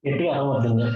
Itu yang mau dengar.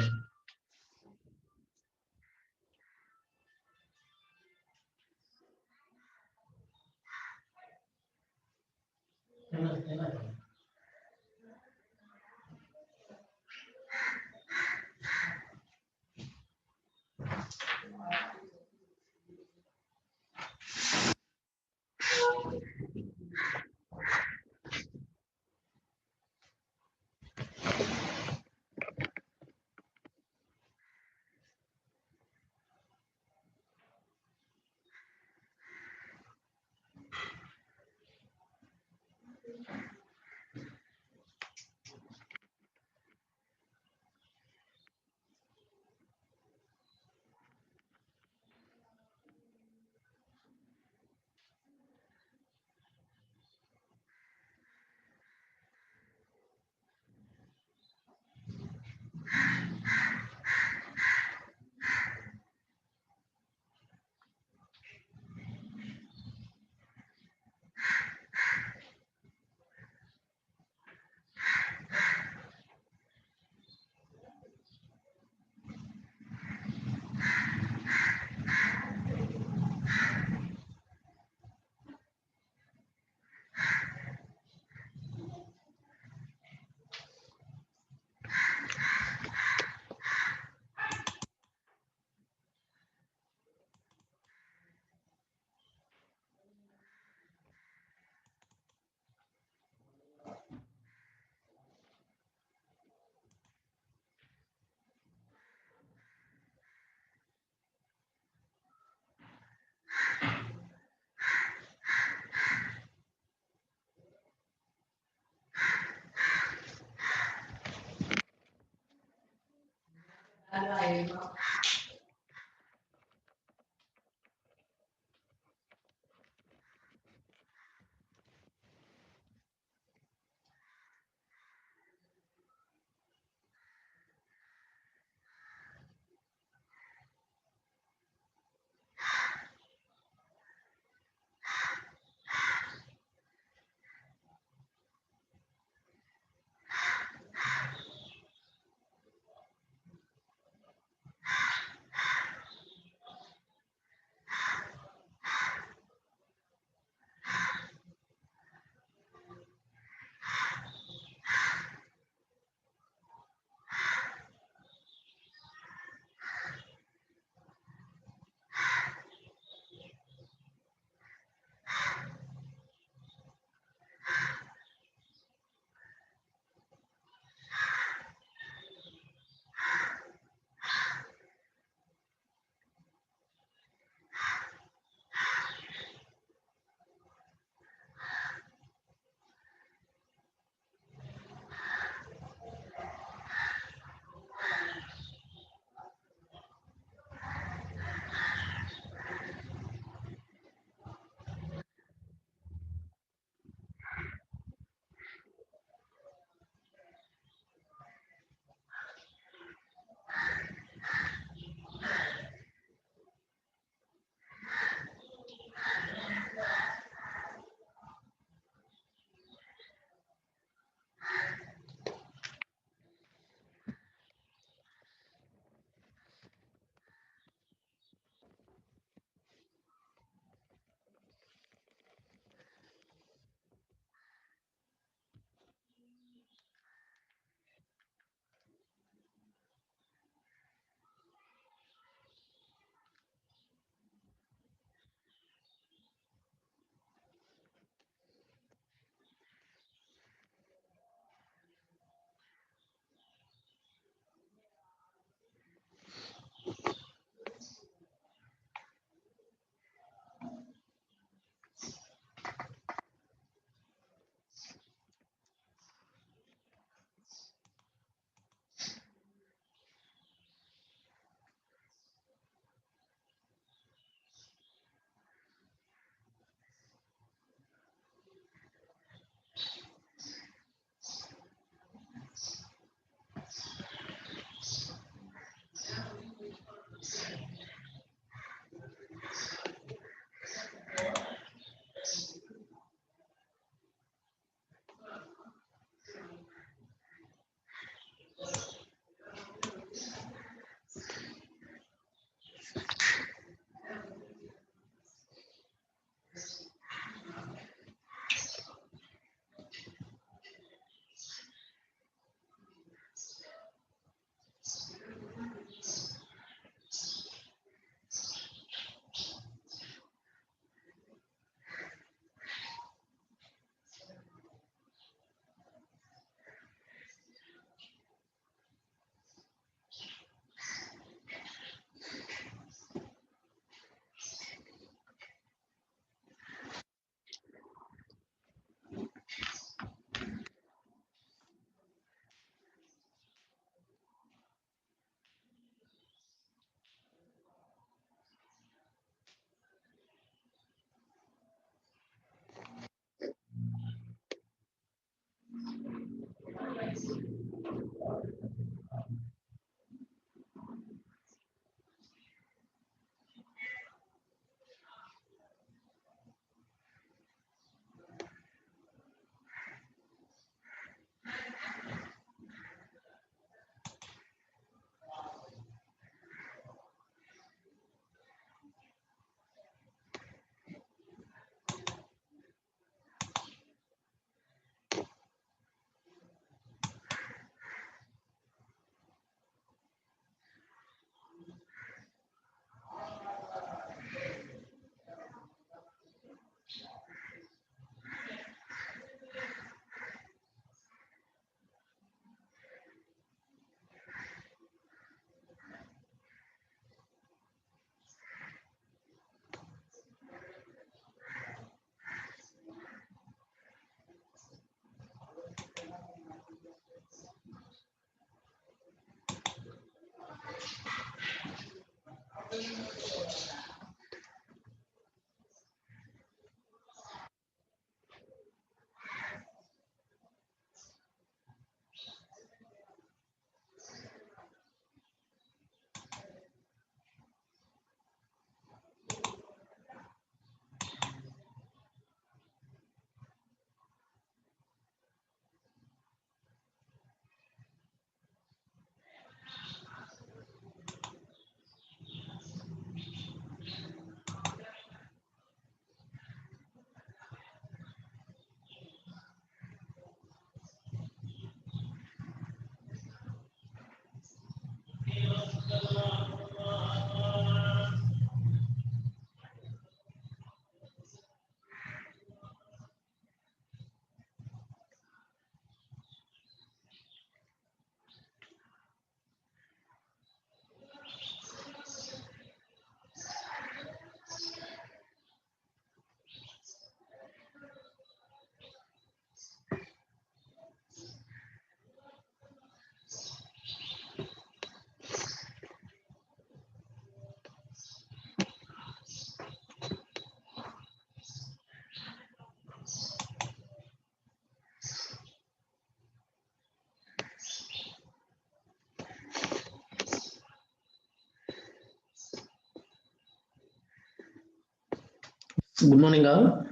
Good morning all.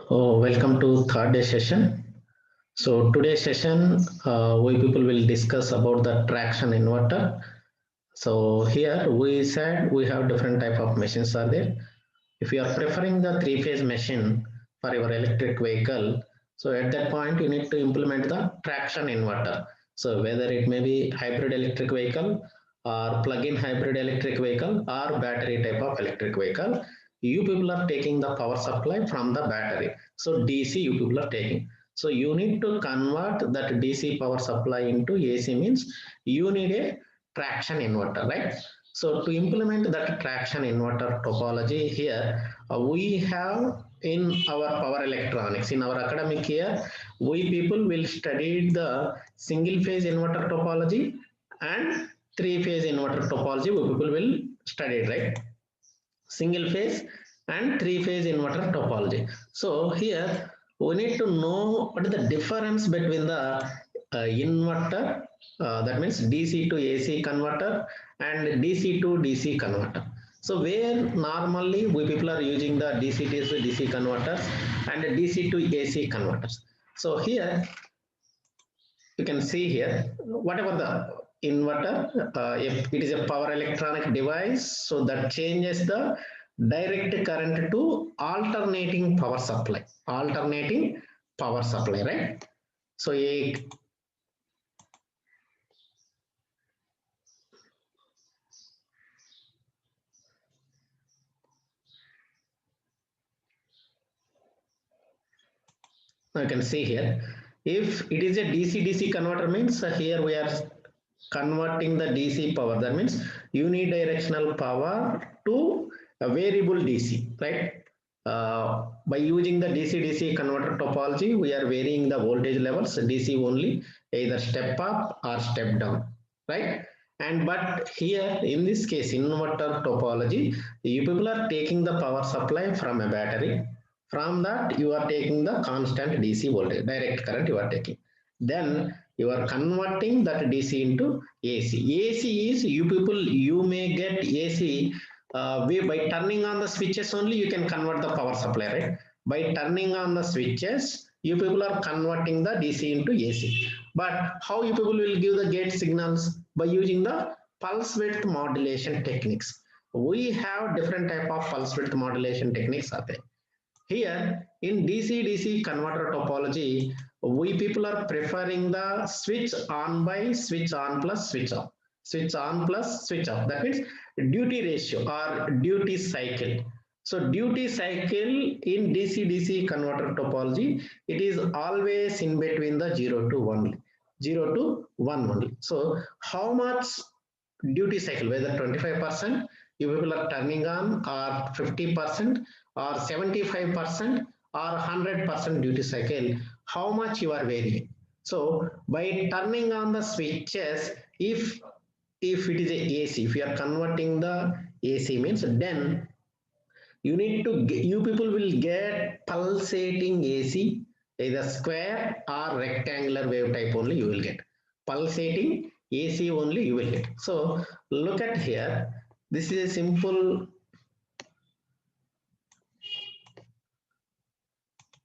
Welcome to third day session. So today's session we people will discuss about the traction inverter. So here we said we have different type of machines are there. If you are preferring the three-phase machine for your electric vehicle, so at that point you need to implement the traction inverter. So whether it may be hybrid electric vehicle or plug-in hybrid electric vehicle or battery type of electric vehicle, you people are taking the power supply from the battery. So DC you people are taking. So you need to convert that DC power supply into AC, means you need a traction inverter, right? So to implement that traction inverter topology here, we have in our power electronics, in our academic year, we people will study the single phase inverter topology and three phase inverter topology. We people will study it, right? Single phase and three phase inverter topology. So here we need to know what is the difference between the inverter, that means DC to AC converter and DC to DC converter. So where normally we people are using the DC to DC converters and DC to AC converters. So here you can see here whatever the inverter, if it is a power electronic device, so that changes the direct current to alternating power supply, right? So you can see here, if it is a DC-DC converter, means here we are converting the DC power, that means unidirectional power to a variable DC, right? By using the DC-DC converter topology, we are varying the voltage levels DC only, either step up or step down, right? And but here in this case, inverter topology, you people are taking the power supply from a battery. From that you are taking the constant DC voltage, direct current you are taking. Then You are converting that DC into AC. AC is you may get AC by turning on the switches only you can convert the power supply, right? By turning on the switches, you people are converting the DC into AC. But how you people will give the gate signals? By using the pulse width modulation techniques. We have different type of pulse width modulation techniques are there. Here in DC-DC converter topology, we people are preferring the switch on by switch on plus switch off. Switch on plus switch off. That means duty ratio or duty cycle. So duty cycle in DC-DC converter topology, it is always in between the 0 to 1. 0 to 1 only. So how much duty cycle, whether 25% you people are turning on or 50% or 75% or 100% duty cycle, how much you are varying. So by turning on the switches, if it is a AC, if you are converting the AC means, then you people will get pulsating AC, either square or rectangular wave type only you will get. Pulsating AC only you will get. So look at here. This is a simple,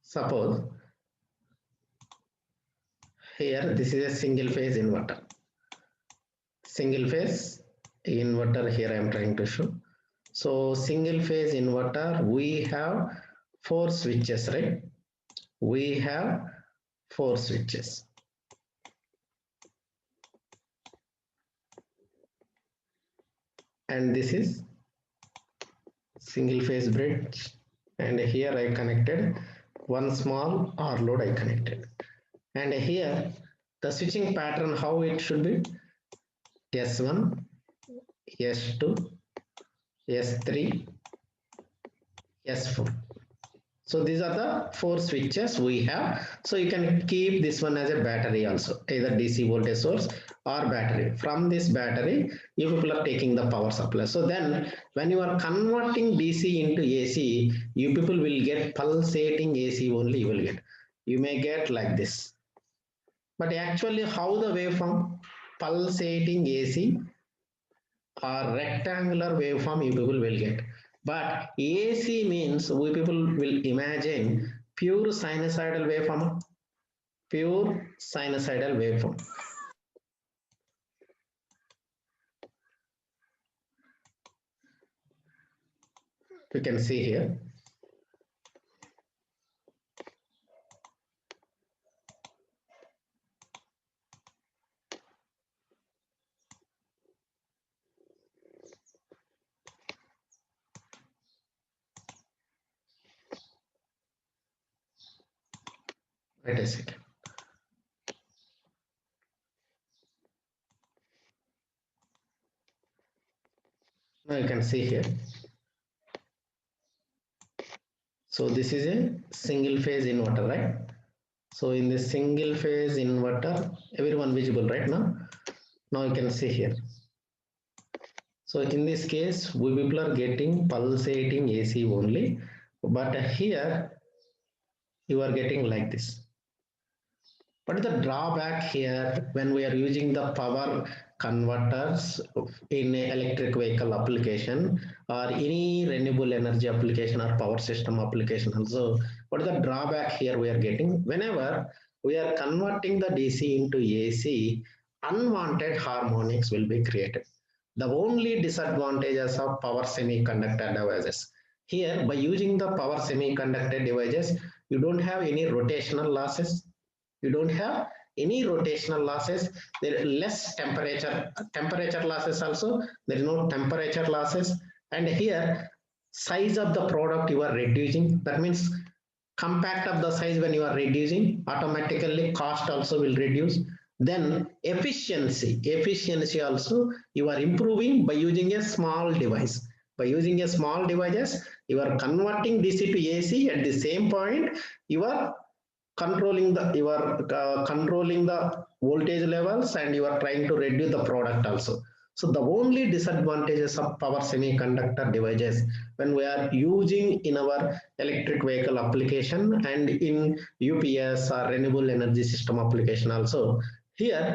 suppose here this is a single phase inverter. Single phase inverter here I am trying to show. So single phase inverter, we have 4 switches, right? We have 4 switches. And this is single phase bridge, and here I connected one small R load I connected, and here the switching pattern, how it should be: S1, S2, S3, S4. So these are the 4 switches we have. So you can keep this one as a battery also, either DC voltage source or battery. From this battery, you people are taking the power supply. So then when you are converting DC into AC, you people will get pulsating AC only you will get. You may get like this. But actually how the waveform? Pulsating AC or rectangular waveform you people will get. But AC means we people will imagine pure sinusoidal waveform. Pure sinusoidal waveform. You can see here. Wait a second. Now you can see here. So this is a single phase inverter, right? So in this single phase inverter, everyone visible right now. Now you can see here. So in this case, we people are getting pulsating AC only, but here you are getting like this. What is the drawback here when we are using the power converters in an electric vehicle application or any renewable energy application or power system application also? What is the drawback here we are getting? Whenever we are converting the DC into AC, unwanted harmonics will be created. The only disadvantages of power semiconductor devices. Here, by using the power semiconductor devices, you don't have any rotational losses. You don't have any rotational losses. There are less temperature losses also. There is no temperature losses. And here, size of the product you are reducing. That means compact of the size when you are reducing, automatically cost also will reduce. Then efficiency also you are improving by using a small device. By using a small devices, you are converting DC to AC. At the same point, you are controlling the voltage levels, and you are trying to reduce the product also. So the only disadvantages of power semiconductor devices when we are using in our electric vehicle application and in UPS or renewable energy system application also, Here,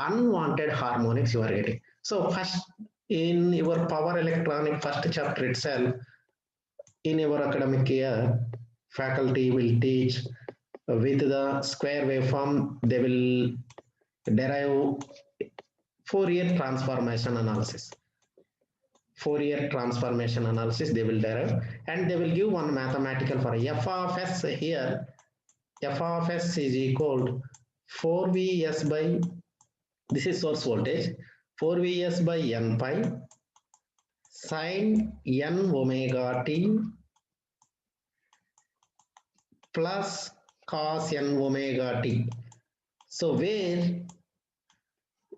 unwanted harmonics you are getting. So first, in your power electronic first chapter itself, in your academic year, faculty will teach with the square waveform, they will derive Fourier transformation analysis. Fourier transformation analysis they will derive, and they will give one mathematical for f of s. Here f of s is equal 4vs by, this is source voltage, 4vs by n pi sin n omega t plus cos n omega t. So where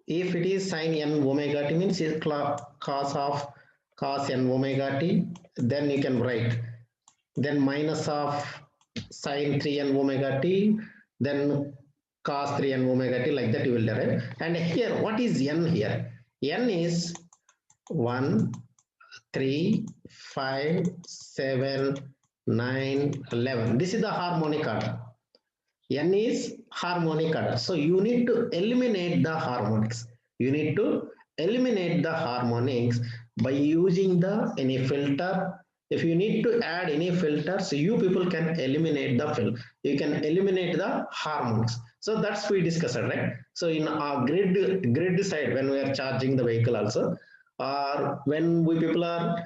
if it is sin n omega t means it's cos n omega t, then you can write, then minus of sin 3n omega t, then cos 3n omega t, like that you will derive. And here, what is n here? N is 1, 3, 5, 7, 9, 11. This is the harmonic order. N is harmonic order. So you need to eliminate the harmonics. You need to eliminate the harmonics by using any filter. If you need to add any filters, you people can eliminate the filter. You can eliminate the harmonics. So that's we discussed, right? So in our grid side, when we are charging the vehicle also, or when we people are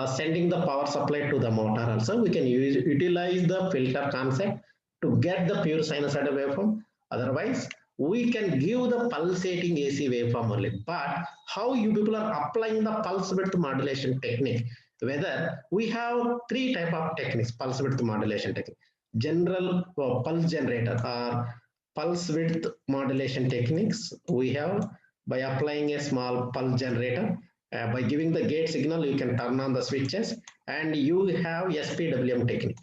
sending the power supply to the motor also, we can utilize the filter concept to get the pure sinusoidal waveform. Otherwise, we can give the pulsating AC waveform only. But how you people are applying the pulse width modulation technique? Whether we have three type of techniques, pulse width modulation technique. General pulse generator or pulse width modulation techniques we have by applying a small pulse generator. By giving the gate signal, you can turn on the switches, and you have SPWM technique,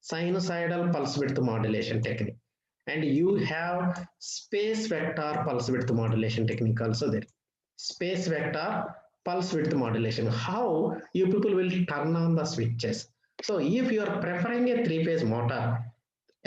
sinusoidal pulse width modulation technique, and you have space vector pulse width modulation technique also there. Space vector pulse width modulation, how you people will turn on the switches. So if you are preferring a three-phase motor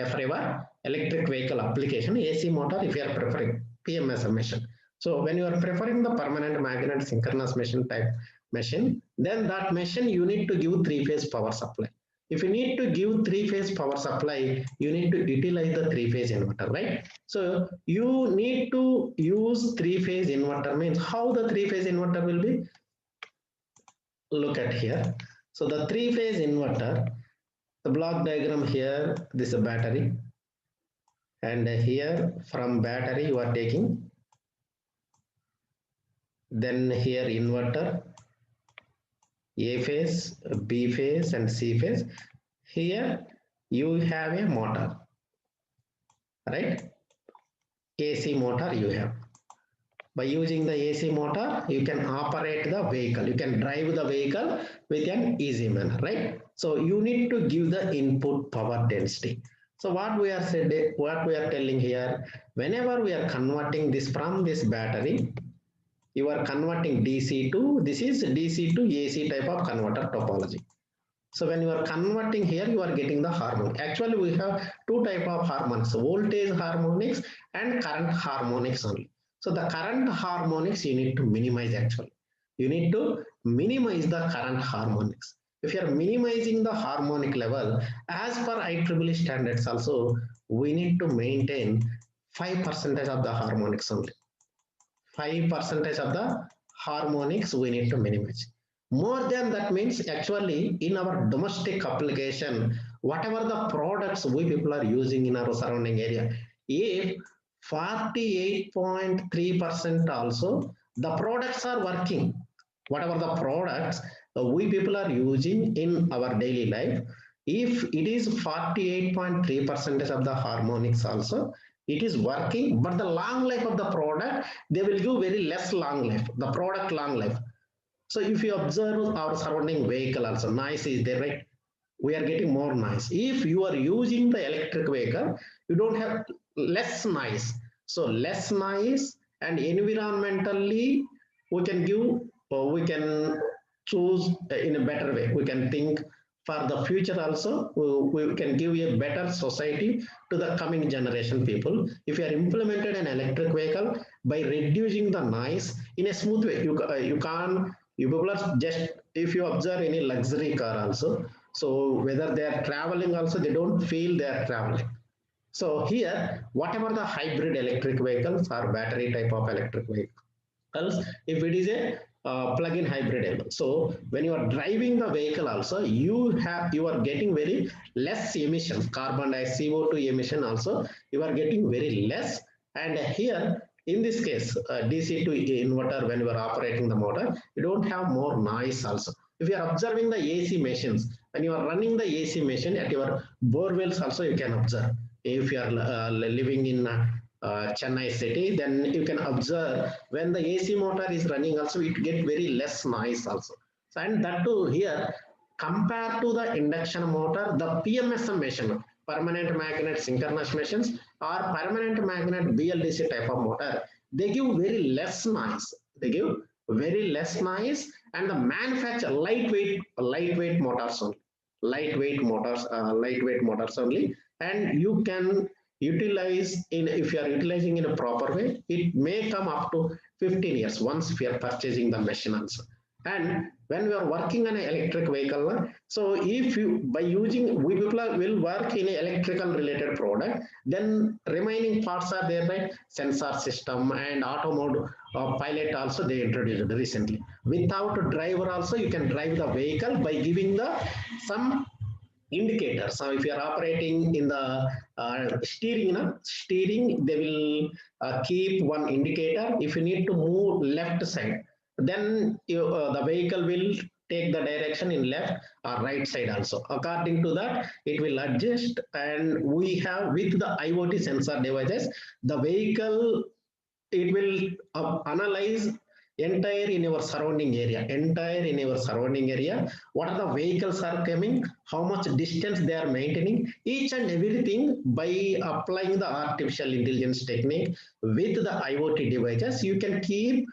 for your electric vehicle application, AC motor, if you are preferring PMSM machine. So when you are preferring the permanent magnet synchronous machine type machine, then that machine you need to give three-phase power supply. If you need to give three-phase power supply, you need to utilize the three-phase inverter, right? So you need to use three-phase inverter. Means how the three-phase inverter will be? Look at here. So the three-phase inverter, the block diagram here, this is a battery, and here from battery you are taking, then here inverter, A phase, B phase and C phase. Here you have a motor, right? AC motor you have. By using the AC motor, you can operate the vehicle. You can drive the vehicle with an easy manner, right? So you need to give the input power density. So what we are telling here, whenever we are converting this from this battery, you are converting DC to, this is DC to AC type of converter topology. So when you are converting here, you are getting the harmonic. Actually, we have two type of harmonics, voltage harmonics and current harmonics only. So the current harmonics you need to minimize actually. You need to minimize the current harmonics. If you are minimizing the harmonic level, as per IEEE standards also, we need to maintain 5% of the harmonics only. 5% of the harmonics we need to minimize. More than that means actually in our domestic application, whatever the products we people are using in our surrounding area, if 48.3% also the products are working, whatever the products we people are using in our daily life, if it is 48.3% of the harmonics also, it is working, but the long life of the product, they will give very less long life, the product long life. So if you observe our surrounding vehicle also, noise is there, right? We are getting more noise. If you are using the electric vehicle, you don't have less noise. So less noise, and environmentally we can give, we can choose in a better way. We can think for the future also, we can give a better society to the coming generation people. If you are implemented an electric vehicle by reducing the noise in a smooth way, you can't, you people are just, if you observe any luxury car also, so whether they are traveling also, they don't feel they are traveling. So here, whatever the hybrid electric vehicles or battery type of electric vehicles, if it is a plug-in hybrid, so when you are driving the vehicle also, you are getting very less emissions, carbon dioxide, CO2 emission also, you are getting very less. And here, in this case, DC to inverter, when you are operating the motor, you don't have more noise also. If you are observing the AC machines, when you are running the AC machine at your bore wells also, you can observe. If you are living in Chennai city, then you can observe when the AC motor is running also, it get very less noise also. So, and that too here, compared to the induction motor, the PMSM machine, permanent magnet synchronous machines, or permanent magnet BLDC type of motor, they give very less noise. They give very less noise, and the manufacture lightweight motors only, lightweight motors only, and you can utilize in, if you are utilizing in a proper way, it may come up to 15 years once if you are purchasing the machine also. And when we are working on an electric vehicle, so if you, by using, we people will work in an electrical related product, then remaining parts are there, right? Sensor system and auto mode pilot also they introduced recently. Without a driver also, you can drive the vehicle by giving the some indicator. So if you are operating in the steering, they will keep one indicator. If you need to move left side, then the vehicle will take the direction in left or right side also. According to that, it will adjust. And we have, with the IoT sensor devices, the vehicle, it will analyze entire in your surrounding area, what are the vehicles are coming, how much distance they are maintaining, each and everything. By applying the artificial intelligence technique with the IoT devices, you can keep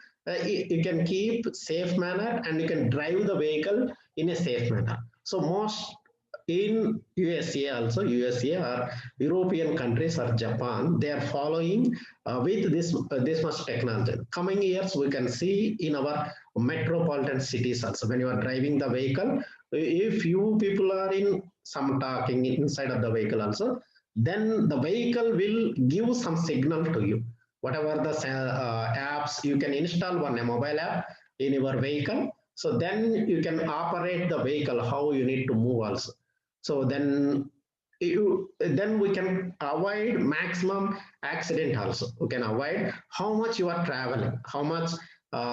safe manner, and you can drive the vehicle in a safe manner. So most in USA or European countries or Japan, they are following with this much technology. Coming years, we can see in our metropolitan cities also, when you are driving the vehicle, if you people are in some talking inside of the vehicle also, then the vehicle will give some signal to you. Whatever the apps, you can install one mobile app in your vehicle, so then you can operate the vehicle how you need to move also. So then we can avoid maximum accident also. We can avoid how much you are traveling, how much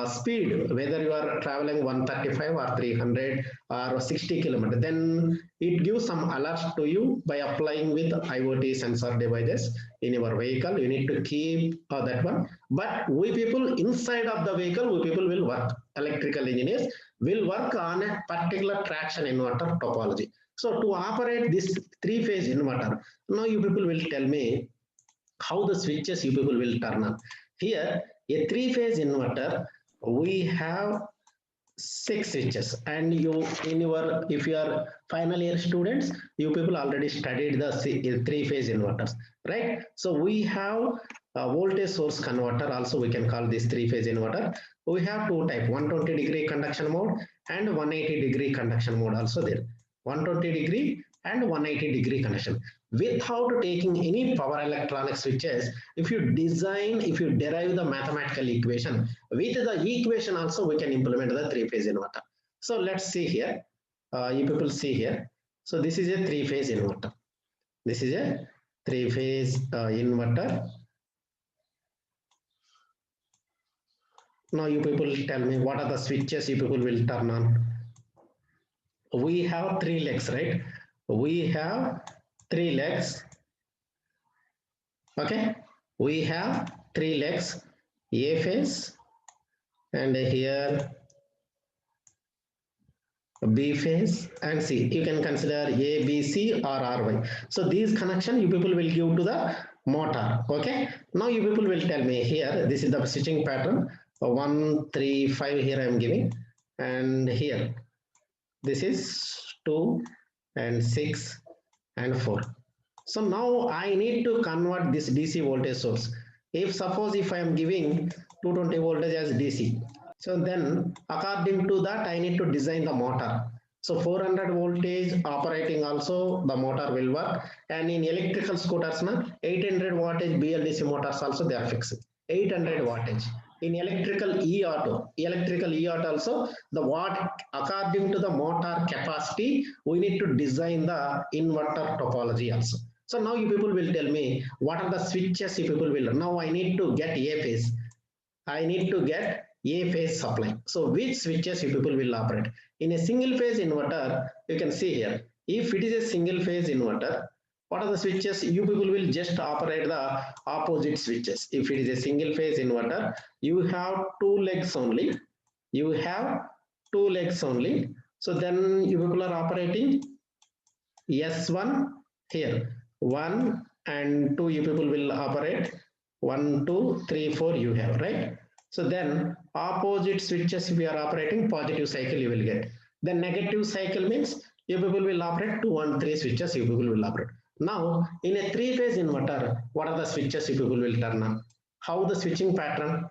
speed, whether you are traveling 135 or 300 or 60 kilometers, then it gives some alerts to you by applying with IoT sensor devices in your vehicle. You need to keep that one. But we people inside of the vehicle, we people will work, electrical engineers will work on a particular traction inverter topology. So to operate this three-phase inverter, now you people will tell me how the switches you people will turn on. Here, a three-phase inverter, we have 6 switches, and you in your, if you are final year students, you people already studied the three-phase inverters, right? So we have a voltage source converter, also we can call this three-phase inverter. We have two type, 120-degree conduction mode and 180-degree conduction mode also there. 120-degree and 180-degree connection. Without taking any power electronic switches, if you derive the mathematical equation, with the equation also we can implement the three-phase inverter. So let's see here. You people see here. So this is a three-phase inverter. This is a three-phase inverter. Now you people tell me what are the switches you people will turn on. We have 3 legs, right? We have 3 legs. Okay, we have 3 legs, A phase, and here B phase and C. You can consider A, B, C or RY. So these connection you people will give to the motor. Okay, now you people will tell me here, this is the switching pattern. 1, 3, 5 here I am giving, and here this is 2, and 6 and 4. So now I need to convert this DC voltage source. If suppose if I am giving 220 voltage as DC, so then according to that I need to design the motor. So 400 voltage operating also the motor will work, and in electrical scooters 800 wattage BLDC motors also they are fixed. 800 wattage. In electrical e-auto also the watt according to the motor capacity we need to design the inverter topology also. So now you people will tell me what are the switches you people will. Now I need to get A phase. I need to get A phase supply. So which switches you people will operate? In a single phase inverter, you can see here. If it is a single phase inverter, what are the switches? You people will just operate the opposite switches. If it is a single phase inverter, you have two legs only. You have two legs only. So then you people are operating S1 here. 1 and 2 you people will operate. 1, 2, 3, 4 you have, right? So then opposite switches we are operating positive cycle you will get. The negative cycle means you people will operate 2 and 3 switches you people will operate. Now in a 3-phase inverter, what are the switches you people will turn on? How the switching pattern?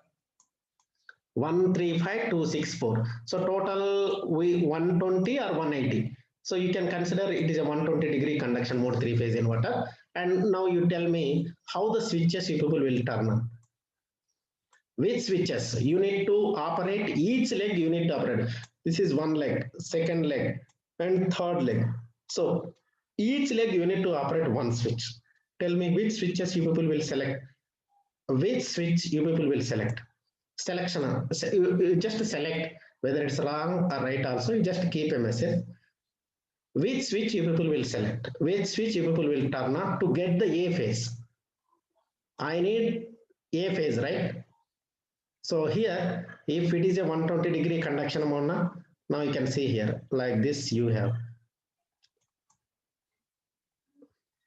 1, 3, 5, 2, 6, 4. So total we 120 or 180. So you can consider it is a 120-degree conduction mode 3-phase inverter. And now you tell me how the switches you people will turn on. Which switches you need to operate? Each leg you need to operate. This is one leg, second leg, and third leg. So each leg you need to operate one switch. Tell me which switches you people will select. Which switch you people will select? Selection. You just select whether it's wrong or right. Also, you just keep a message. Which switch you people will select? Which switch you people will turn on to get the A phase? I need A phase, right? So here, if it is a 120-degree conduction mode, now you can see here like this. You have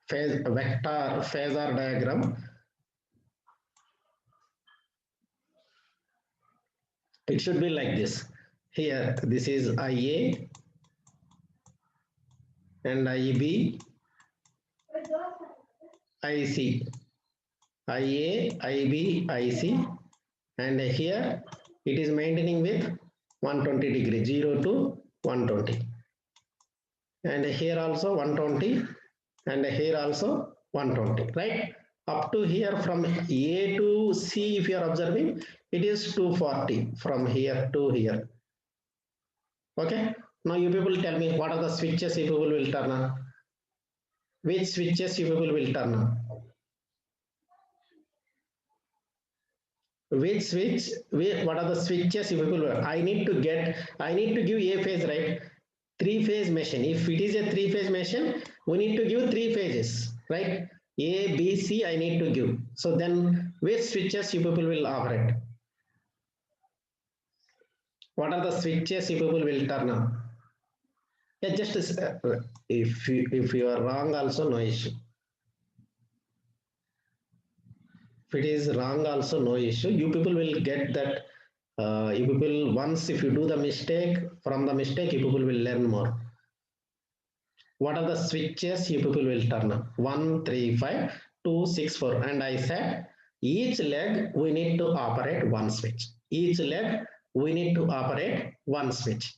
phase vector phasor diagram. It should be like this. Here, this is IA and IB, IC, IA, IB, IC, and here it is maintaining with 120 degree, 0 to 120, and here also 120, and here also 120, right? Up to here from A to C, if you are observing, it is 240 from here to here. Okay, now you people tell me what are the switches you people will turn on. Which switches you people will turn on? Which switch? What are the switches you people will? I need to give A phase, right? 3-phase machine. If it is a 3-phase machine, we need to give 3 phases, right? A, B, C, I need to give. So then which switches you people will operate? What are the switches you people will turn on? Yeah, just if you are wrong also, no issue. If it is wrong also, no issue. You people will get that. You people, once if you do the mistake, from the mistake you people will learn more. What are the switches you people will turn on? 1, 3, 5, 2, 6, 4. And I said each leg we need to operate one switch. Each leg we need to operate one switch.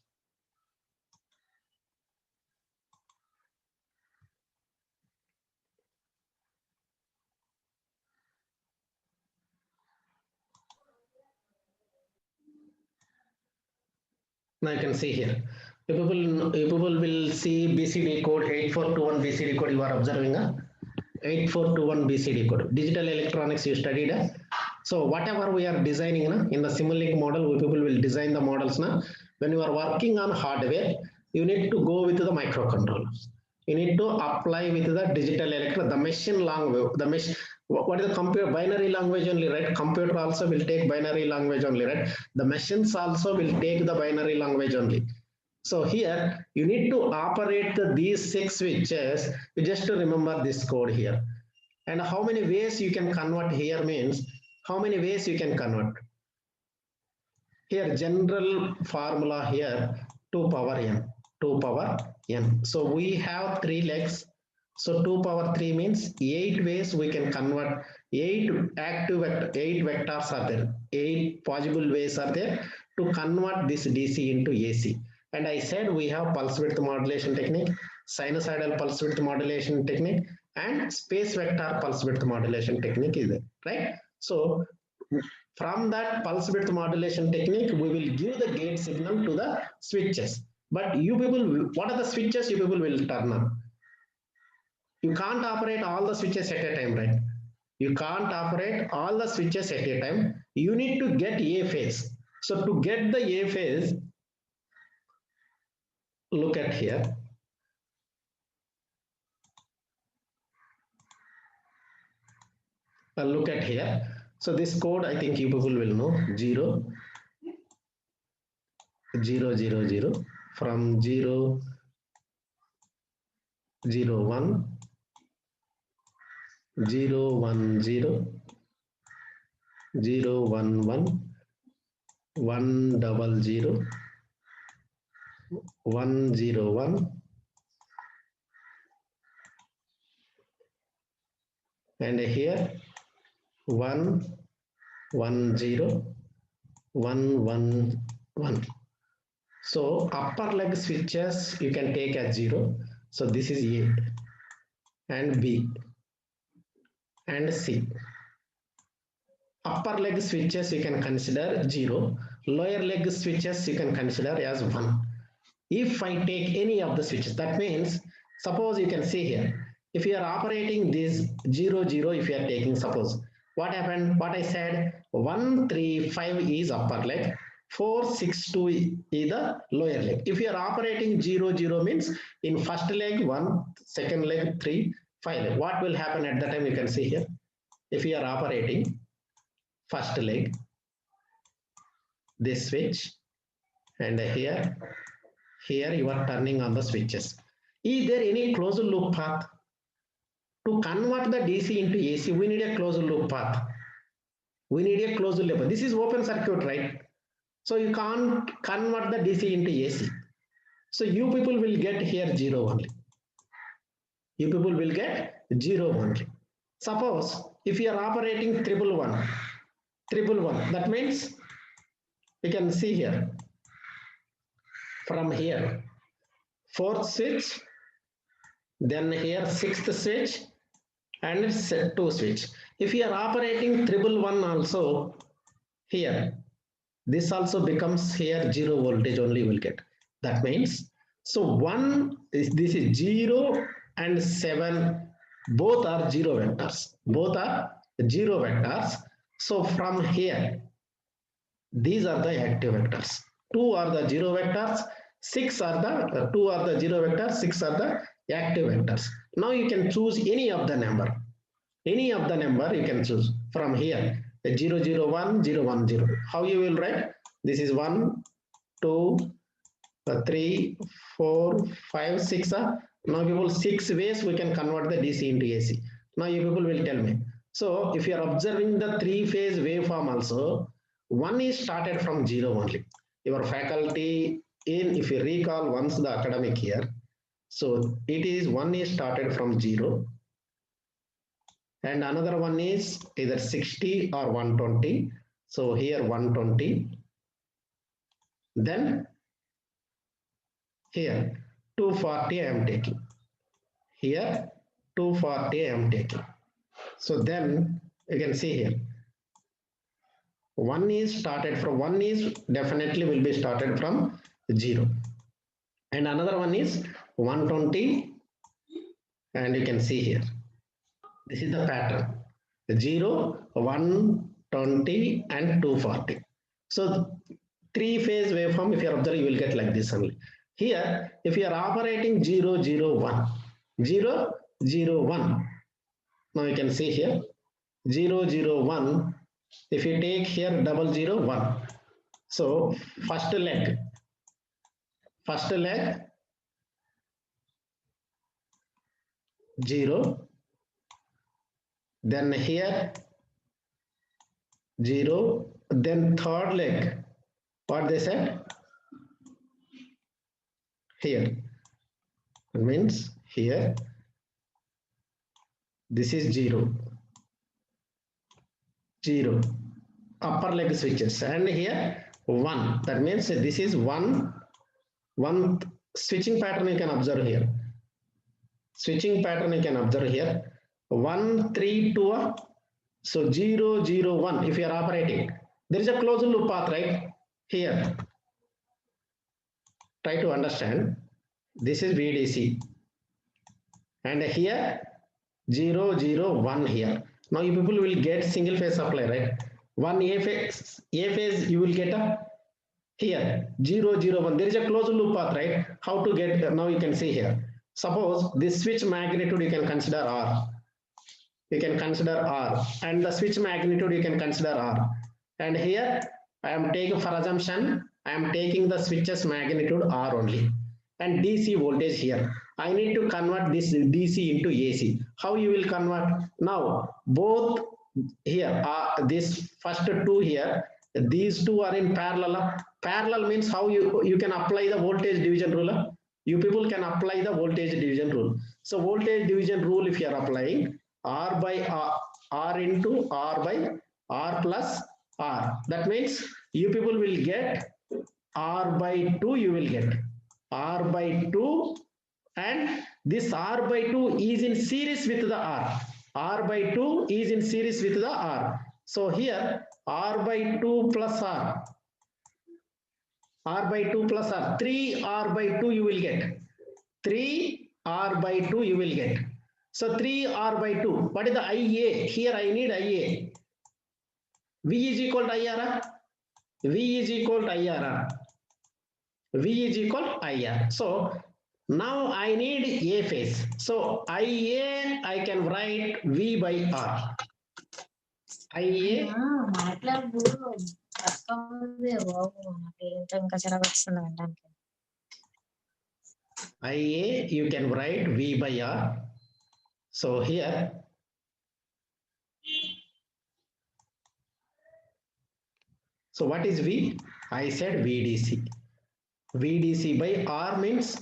Now you can see here. You people will see BCD code 8421 BCD code. You are observing 8421 BCD code. Digital electronics you studied. So whatever we are designing in the Simulink model, we people will design the models. When you are working on hardware, you need to go with the microcontrollers. You need to apply with the digital electro, the machine language, the machine. What is the computer binary language only, right? Computer also will take binary language only, right? The machines also will take the binary language only. So here you need to operate these 6 switches. You just to remember this code here. And how many ways you can convert here means how many ways you can convert. Here general formula here 2 power n. 2 power n. So we have 3 legs. So 2 power 3 means 8 ways we can convert. 8 vectors are there. 8 possible ways are there to convert this DC into AC. And I said we have pulse width modulation technique, sinusoidal pulse width modulation technique, and space vector pulse width modulation technique is there, right? So from that pulse width modulation technique, we will give the gate signal to the switches. But you people, what are the switches you people will turn on? You can't operate all the switches at a time, right? You can't operate all the switches at a time. You need to get A phase. So to get the A phase, look at here. Look at here. So this code, I think you people will know, 0, 0, 0, 0, from 0, 0, 1, 0, 1, 0, 0, 1, 1, 1, double 0, 1, 0, 1, and here 1, 1, 0, 1, 1, 1. So upper leg switches you can take as 0. So this is A and B and C. Upper leg switches you can consider 0. Lower leg switches you can consider as 1. If I take any of the switches, that means suppose you can see here, if you are operating this 0, 0, if you are taking, suppose what happened, what I said, 1, 3, 5 is upper leg, 4, 6, 2 is the lower leg. If you are operating 0, 0 means in first leg 1, second leg 3, 5 leg. What will happen at the time, you can see here. If you are operating first leg, this switch, and here you are turning on the switches. Is there any closed loop path? To convert the DC into AC, we need a closed loop path. We need a closed loop. This is open circuit, right? So you can't convert the DC into AC. So you people will get here 0 only. You people will get 0 only. Suppose if you are operating 111, 111, that means you can see here, from here, 4th switch, then here 6th switch, and 2 switch. If you are operating 111 also, here, this also becomes here 0 voltage only you will get. That means, so this is 0 and 7, both are 0 vectors. Both are 0 vectors. So from here, these are the active vectors. 2 are the 0 vectors, 6 are the 2 are the 0 vectors, 6 are the active vectors. Now you can choose any of the number. Any of the number you can choose from here. 0, 0, 1, 0, 1, 0. How you will write? This is 1, 2, 3, 4, 5, 6. Now people 6 ways we can convert the DC into AC. Now you people will tell me. So if you are observing the 3-phase waveform also, one is started from 0 only. Your faculty in, if you recall once the academic year, so it is one is started from 0. And another one is either 60 or 120. So here 120. Then here 240 I am taking. Here 240 I am taking. So then you can see here. One is started from, one is definitely will be started from 0. And another one is 120. And you can see here. This is the pattern. 0, 120 and 240. So 3-phase waveform, if you are observing, you will get like this only. Here, if you are operating 0, 0, 1, 0, 0, 1. Now you can see here 0, 0, 1. If you take here 0, 0, 1. So first leg 0. Then here 0, then third leg, what they said? here. It means here this is 0, 0 upper leg switches, and here 1. That means this is one switching pattern you can observe here. Switching pattern you can observe here. 1, 3, 2. So 0, 0, 1. If you are operating, there is a closed loop path, right? Here. Try to understand. This is VDC. And here 0, 0, 1 here. Now you people will get single phase supply, right? One A phase you will get a here 0, 0, 1. There is a closed loop path, right? How to get, now you can see here. Suppose this switch magnitude you can consider R. You can consider R, and the switch magnitude you can consider R. And here I am taking, for assumption, I am taking the switch's magnitude R only, and DC voltage here. I need to convert this DC into AC. How you will convert? Now both here this first two here, these two are in parallel. Parallel means how you can apply the voltage division rule. You people can apply the voltage division rule. So voltage division rule, if you are applying, R by R into R by R plus R. That means you people will get R by 2, you will get R by 2, and this R by 2 is in series with the R. R by 2 is in series with the R. So here R by 2 plus R. R by 2 plus R. 3 R by 2 you will get. 3 R by 2 you will get. So 3 R by 2. What is the IA? Here I need IA. V is equal to IR. V is equal to IR. V is equal to IR. So now I need A phase. So IA I can write V by R. IA. MATLAB IA you can write V by R. So here so what is V? I said VDC. VDC by R means,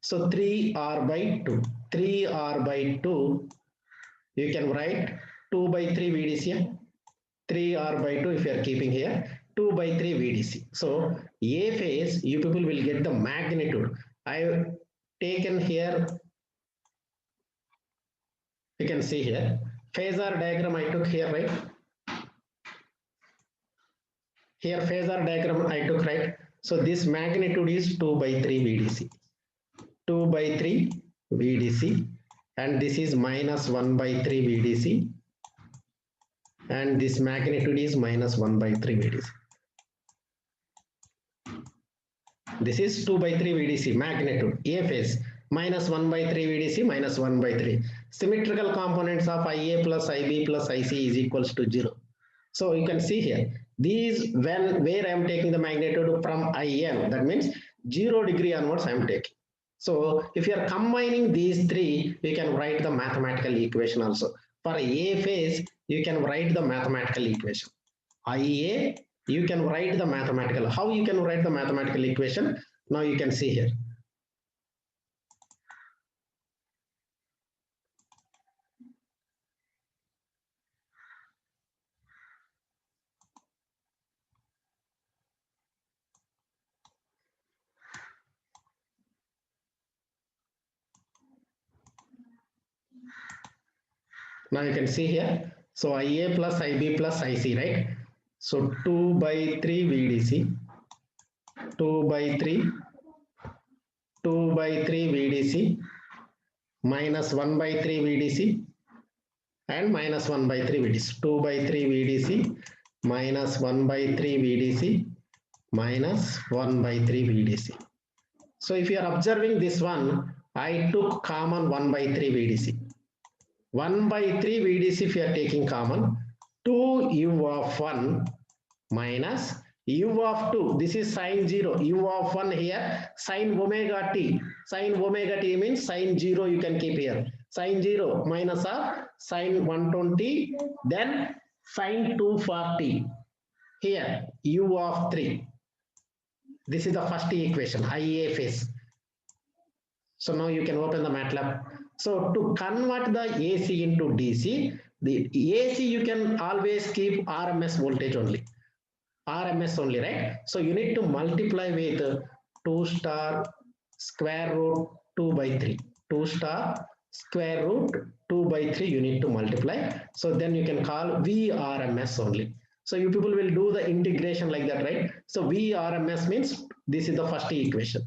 so 3R by 2. 3R by 2 you can write 2 by 3 VDC. 3R by 2 if you are keeping here, 2 by 3 VDC. So A phase you people will get the magnitude. I have taken here, you can see here phasor diagram I took here, right? Here phasor diagram I took, right? So this magnitude is 2 by 3 VDC. 2 by 3 VDC, and this is minus 1 by 3 VDC, and this magnitude is minus 1 by 3 VDC. This is 2 by 3 VDC magnitude, A phase, minus 1 by 3 VDC, minus 1 by 3. Symmetrical components of IA plus IB plus IC is equals to 0. So you can see here, these where I am taking the magnitude from IN, that means 0 degree onwards I am taking. So if you are combining these three, you can write the mathematical equation also. For A phase, you can write the mathematical equation. IA, you can write the mathematical. How you can write the mathematical equation? Now you can see here. Now you can see here. So IA plus IB plus IC, right? So 2 by 3 VDC, 2 by 3, 2 by 3 VDC, minus 1 by 3 VDC, and minus 1 by 3 VDC. 2 by 3 VDC, minus 1 by 3 VDC, minus 1 by 3 VDC. So if you are observing this one, I took common 1 by 3 VDC. 1 by 3 VDC if you are taking common, 2 U of 1 minus U of 2. This is sine 0. U of 1 here, sine omega t. Sine omega t means sine 0 you can keep here. Sine 0 minus of sine 120, then sine 240. Here, U of 3. This is the first equation, IA phase. So now you can open the MATLAB. So to convert the AC into DC, the AC you can always keep RMS voltage only. RMS only, right? So you need to multiply with 2 star square root 2 by 3. 2 star square root 2 by 3 you need to multiply. So then you can call VRMS only. So you people will do the integration like that, right? So VRMS means this is the first equation.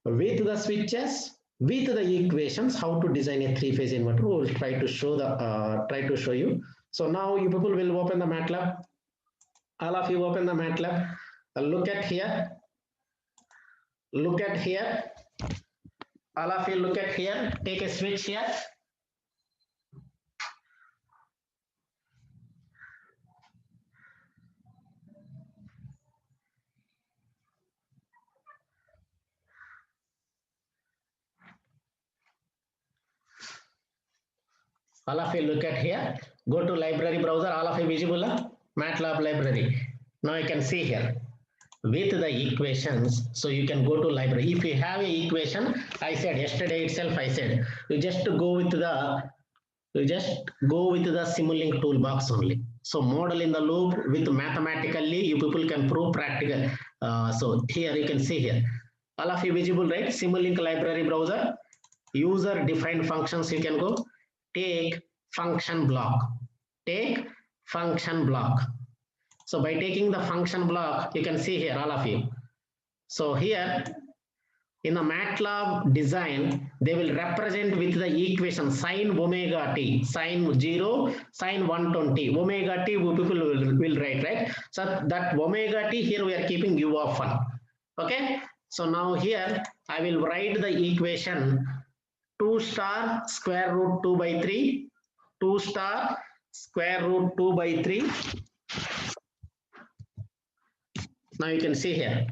With the switches, with the equations, how to design a three-phase inverter, we will try to show you. So now you people will open the MATLAB. All of you open the MATLAB. Look at here. Look at here. All of you look at here. Take a switch here. All of you look at here. Go to library browser. All of you visible, MATLAB library. Now you can see here with the equations. So you can go to library. If you have a equation, I said yesterday itself, I said you just go with the SIMULINK toolbox only. So model in the loop with mathematically you people can prove practical. So here you can see here. All of you visible, right? SIMULINK library browser. User defined functions you can go. Take function block. Take function block. So by taking the function block, you can see here, all of you. So here in the MATLAB design, they will represent with the equation sine omega t, sine 0, sine 120. Omega t people will write, right? So that omega t here we are keeping u of 1. Okay. So now here I will write the equation 2 star square root 2 by 3, 2 star square root 2 by 3. Now you can see here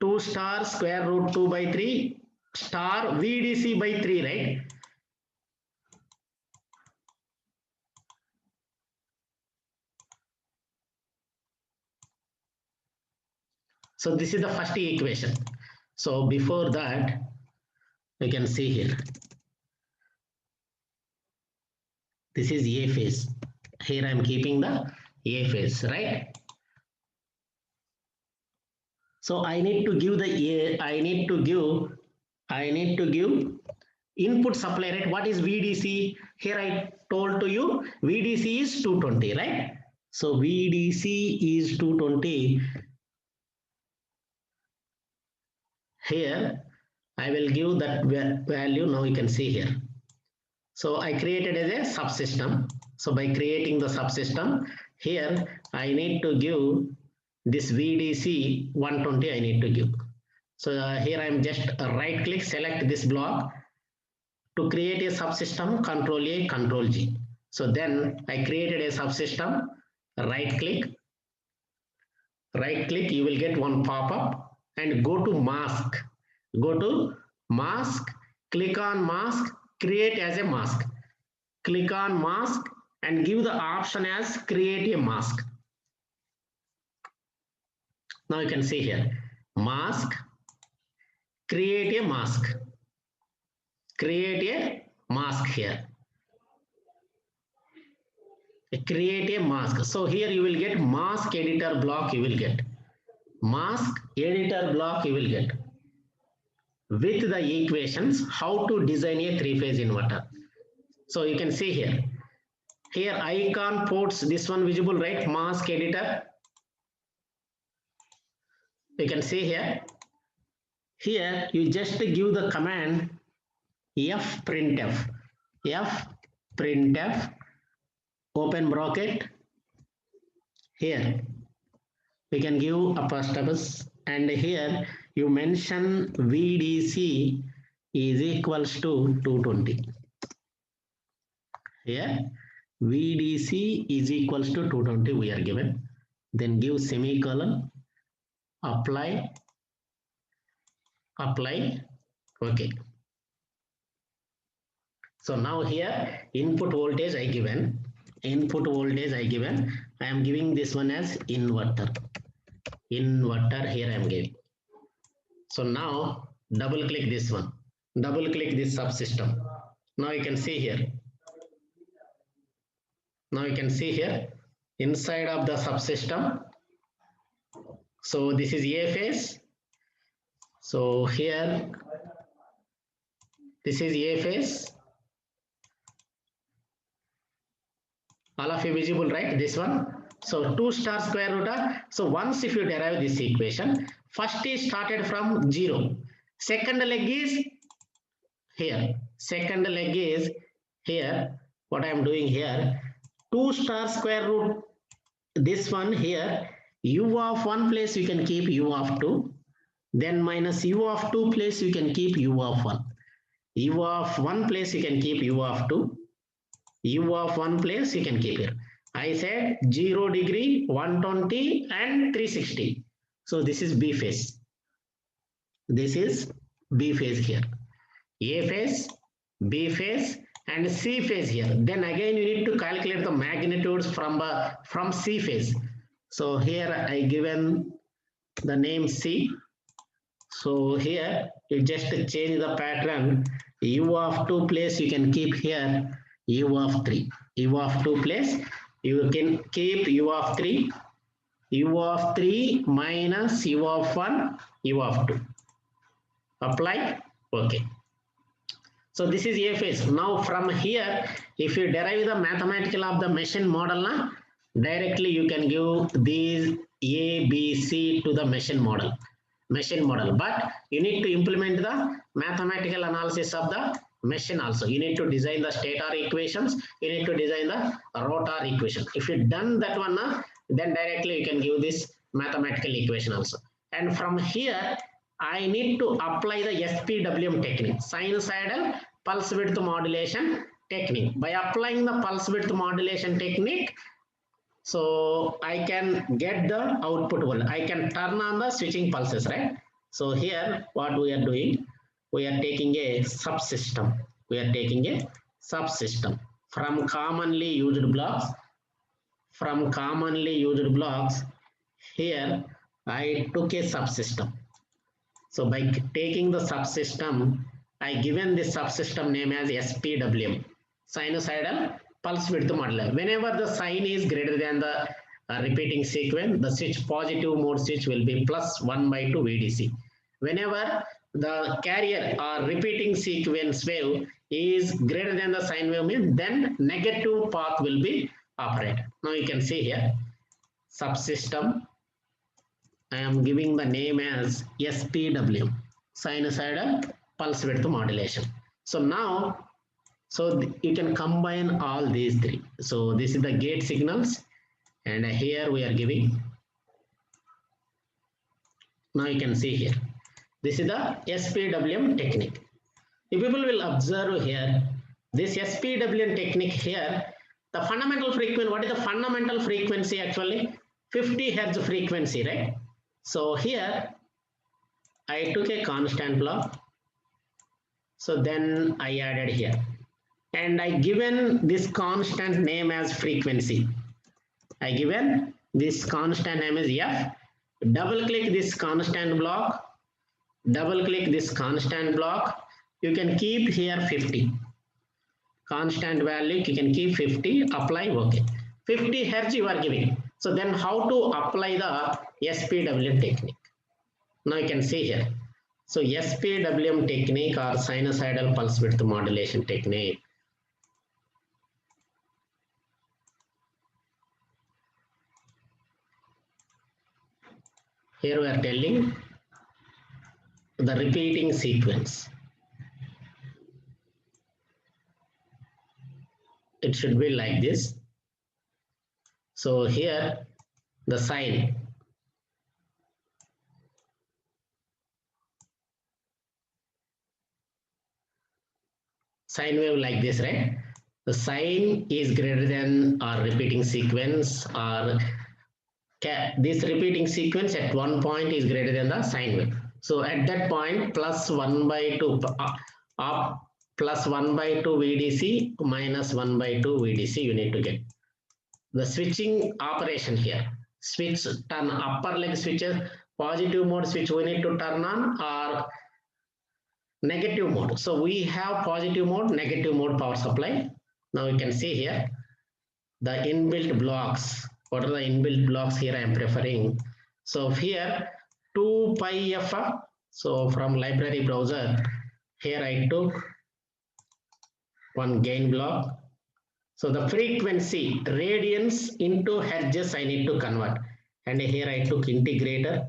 2 star square root 2 by 3 star VDC by 3, right? So this is the first equation. So before that, you can see here. This is A phase. Here I am keeping the A phase, right? So I need to give the I need to give input supply rate. What is VDC? Here I told to you VDC is 220, right? So VDC is 220. Here I will give that value. Now you can see here. So I created as a subsystem. So by creating the subsystem, here I need to give this VDC 120 I need to give. So here I am just right click, select this block to create a subsystem, Control A, Control G. So then I created a subsystem, right click, you will get one pop-up and go to mask. Go to mask, click on mask, create as a mask. Click on mask and give the option as create a mask. Now you can see here, mask, create a mask. Create a mask here. Create a mask. So here you will get mask editor block you will get. Mask editor block you will get. With the equations, how to design a three-phase inverter. So you can see here. Here icon ports, this one visible, right? Mask editor. You can see here. Here you just give the command fprintf. Fprintf, open bracket. Here we can give apostrophes and here you mention VDC is equals to 220. Here VDC is equals to 220 we are given. Then give semicolon, apply, okay. So now here input voltage I given, I am giving this one as inverter here I am giving. So now double click this one, double click this subsystem. Now you can see here. Now you can see here inside of the subsystem. So this is A phase. So here this is A phase. All of you visible, right? This one. So 2 star square root of. So once if you derive this equation, first is started from 0. Second leg is here. Second leg is here. What I am doing here, 2 star square root. This one here, u of 1 place you can keep u of 2. Then minus u of 2 place you can keep u of 1. U of 1 place you can keep u of 2. U of 1 place you can keep here. I said 0 degree, 120 and 360. So this is B phase. This is B phase here. A phase, B phase and C phase here. Then again you need to calculate the magnitudes from C phase. So here I given the name C. So here you just change the pattern. U of 2 place you can keep here u of 3. U of 2 place you can keep u of 3. U of 3 minus u of 1, u of 2. Apply. Okay. So this is A phase. Now from here, if you derive the mathematical of the machine model, directly you can give these A, B, C to the machine model. But you need to implement the mathematical analysis of the machine also. You need to design the stator equations. You need to design the rotor equation. If you done that one, then directly you can give this mathematical equation also. And from here, I need to apply the SPWM technique, sinusoidal pulse width modulation technique. By applying the pulse width modulation technique, so I can get the output one. I can turn on the switching pulses, right? So here what we are doing, we are taking a subsystem. We are taking a subsystem from commonly used blocks. From commonly used blocks, here I took a subsystem. So by taking the subsystem, I given this subsystem name as SPWM, sinusoidal pulse width modulator. Whenever the sign is greater than the repeating sequence, the switch positive mode switch will be plus 1/2 VDC. Whenever the carrier or repeating sequence wave is greater than the sine wave mean, then negative path will be operated. Now you can see here, subsystem, I am giving the name as SPWM, sinusoidal pulse width modulation. So now, so you can combine all these three. So this is the gate signals, and here we are giving. Now you can see here, this is the SPWM technique. You people will observe here, this SPWM technique here, the fundamental frequency, what is the fundamental frequency actually? 50 Hertz frequency, right? So here I took a constant block. So then I added here. And I given this constant name as frequency. I given this constant name is F. Double click this constant block. Double click this constant block. You can keep here 50. Constant value you can keep 50. Apply. Okay. 50 Hertz you are giving. So then how to apply the SPWM technique? Now you can see here. So SPWM technique or sinusoidal pulse width modulation technique. Here we are telling the repeating sequence. It should be like this. So here the sine. Sine wave like this, right? The sine is greater than or repeating sequence, or this repeating sequence at one point is greater than the sine wave. So at that point, plus 1/2 plus 1/2 VDC minus 1/2 VDC you need to get. The switching operation here, switch turn upper leg switches, positive mode switch we need to turn on, or negative mode. So we have positive mode, negative mode power supply. Now you can see here the inbuilt blocks. What are the inbuilt blocks here I am preferring? So here 2 pi f. So from library browser, here I took one gain block. So the frequency radians into hertz I need to convert. And here I took integrator.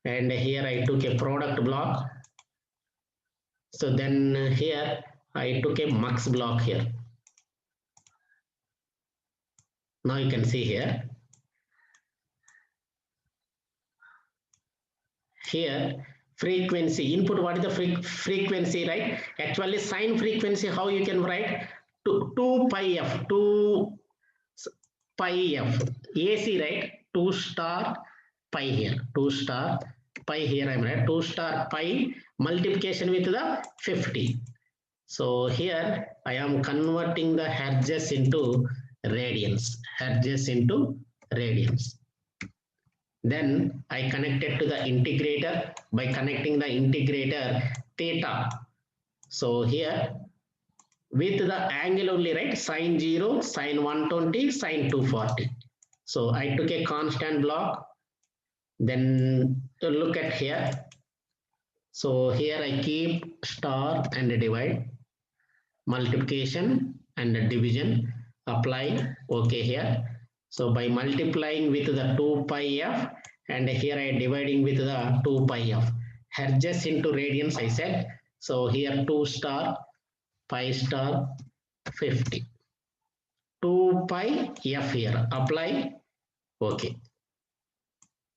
And here I took a product block. So then here I took a mux block here. Now you can see here. Here frequency input, what is the frequency, right? Actually sine frequency, how you can write 2 pi f, 2 pi f AC, right? 2 star pi here, 2 star pi here I am right, 2 star pi multiplication with the 50. So here I am converting the hertz into radians, hertz into radians. Then I connected to the integrator by connecting the integrator theta. So here with the angle only, right? Sine 0, sine 120, sine 240. So I took a constant block. Then look at here. So here I keep star and divide, multiplication and division, apply, okay here. So by multiplying with the 2 pi f and here I am dividing with the 2 pi f, hertz into radians I said. So here 2 star pi star 50, 2 pi f here, apply, okay.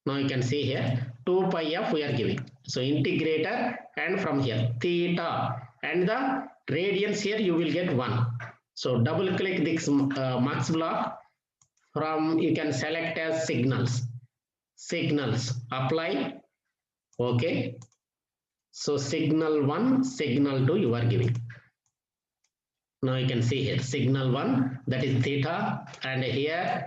Now you can see here 2 pi f we are giving. So integrator and from here theta and the radians here you will get 1. So double click this mux block. From you can select as signals, apply, okay. So signal 1, signal 2 you are giving. Now you can see here signal 1, that is theta, and here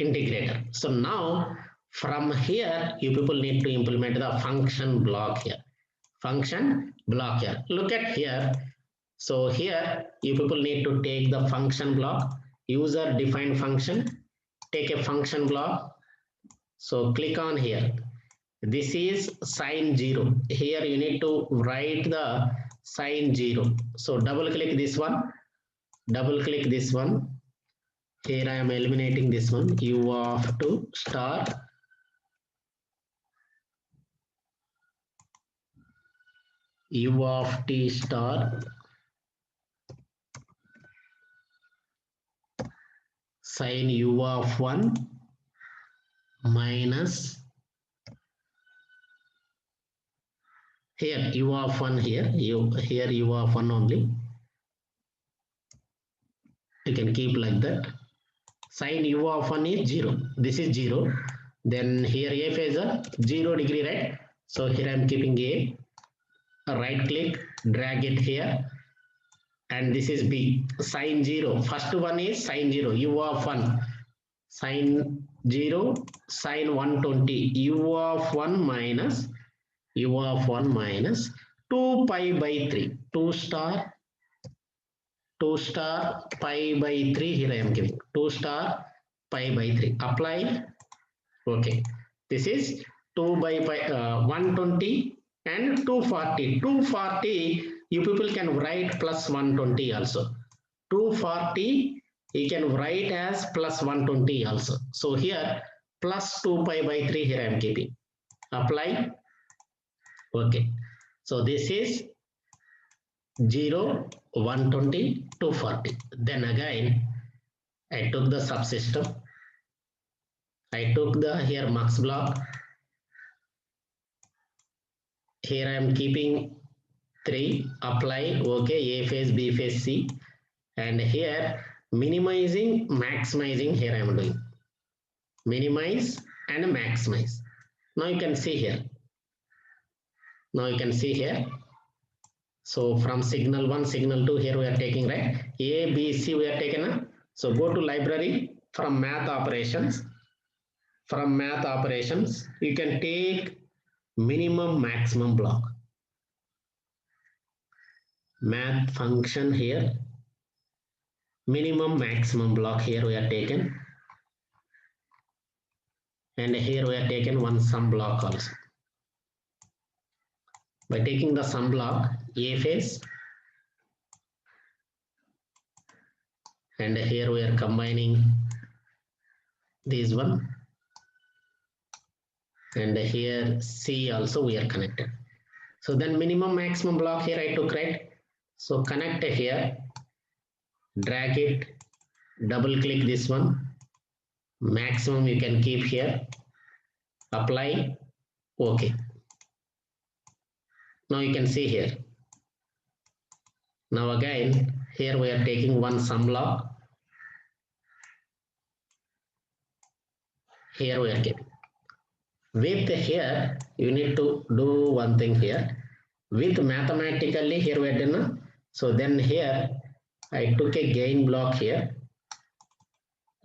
integrator. So now from here you people need to implement the function block here, look at here. So here you people need to take the function block, user defined function, take a function block. So click on here, this is sine 0, here you need to write the sine 0. So double click this one, here I am eliminating this one, u of 2 star u of t star sine u of 1 minus here u of 1 here, here u of 1 only. You can keep like that. Sine u of 1 is 0. This is 0. Then here a phasor 0 degree, right? So here I am keeping a right click, drag it here. And this is B, sine 0. First one is sine 0, u of 1. Sine 0, sine 120, u of 1 minus 2 pi by 3, 2 star pi by 3, here I am giving 2 star pi by 3, apply, okay. This is 2 by 120 and 240, you people can write plus 120 also, 240 you can write as plus 120 also. So here plus 2 pi by 3 here I am keeping, apply, okay. So this is 0, 120, 240. Then again I took the subsystem, I took the here mux block, here I am keeping 3, apply, okay, A phase, B phase, C, and here minimizing, maximizing, here I am doing minimize and maximize. Now you can see here, so from signal 1, signal 2, here we are taking, right, A, B, C we are taken. So go to library, from math operations, you can take minimum maximum block. math function here, minimum maximum block here we are taken, and here we are taken one sum block also. By taking the sum block, A phase, and here we are combining this one, and here C also we are connected. So then minimum maximum block here I took, right? So connect here, drag it, double click this one, maximum you can keep here, apply, okay. Now you can see here. Now again, here we are taking one sum block. Here we are getting. With here, you need to do one thing here. With mathematically, here we are done. So then here, I took a gain block here.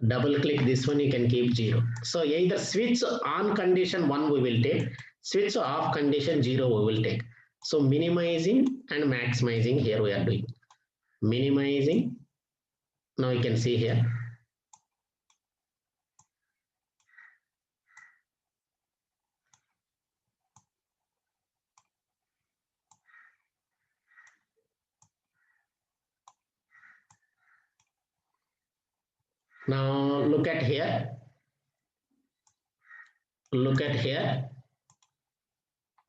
Double click this one, you can keep 0. So either switch on condition 1 we will take, switch off condition 0 we will take. So minimizing and maximizing here we are doing. Minimizing, now you can see here. Now look at here. Look at here.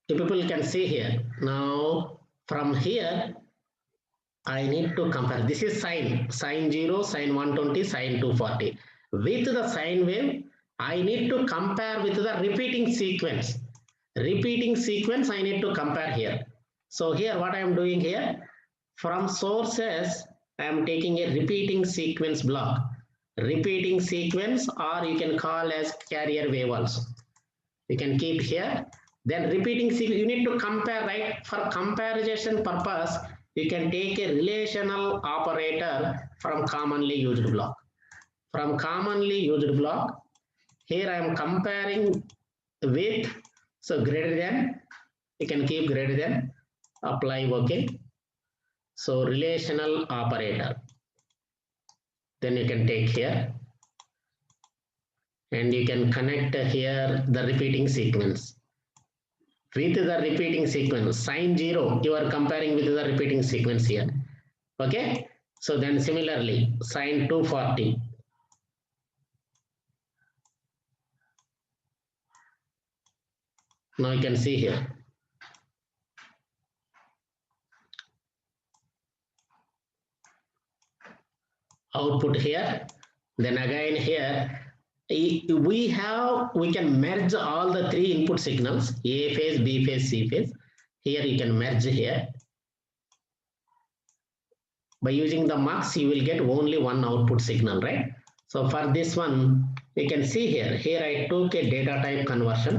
The people can see here. Now from here, I need to compare. This is sine 0, sine 120, sine 240. With the sine wave, I need to compare with the repeating sequence. Repeating sequence I need to compare here. So here what I am doing here, from sources, I am taking a repeating sequence block. Repeating sequence, or you can call as carrier wave also. You can keep here. Then repeating sequence, you need to compare, right? For comparison purpose, you can take a relational operator from commonly used block. From commonly used block, here I am comparing with, so greater than, you can keep greater than, apply, okay. So relational operator. Then you can take here, and you can connect here the repeating sequence. With the repeating sequence, sine 0, you are comparing with the repeating sequence here. Okay. So then similarly, sine 240. Now you can see here. Output here. Then again here, we can merge all the 3 input signals, A phase, B phase, C phase. Here you can merge here. By using the mux, you will get only one output signal, right? So for this one, you can see here, I took a data type conversion.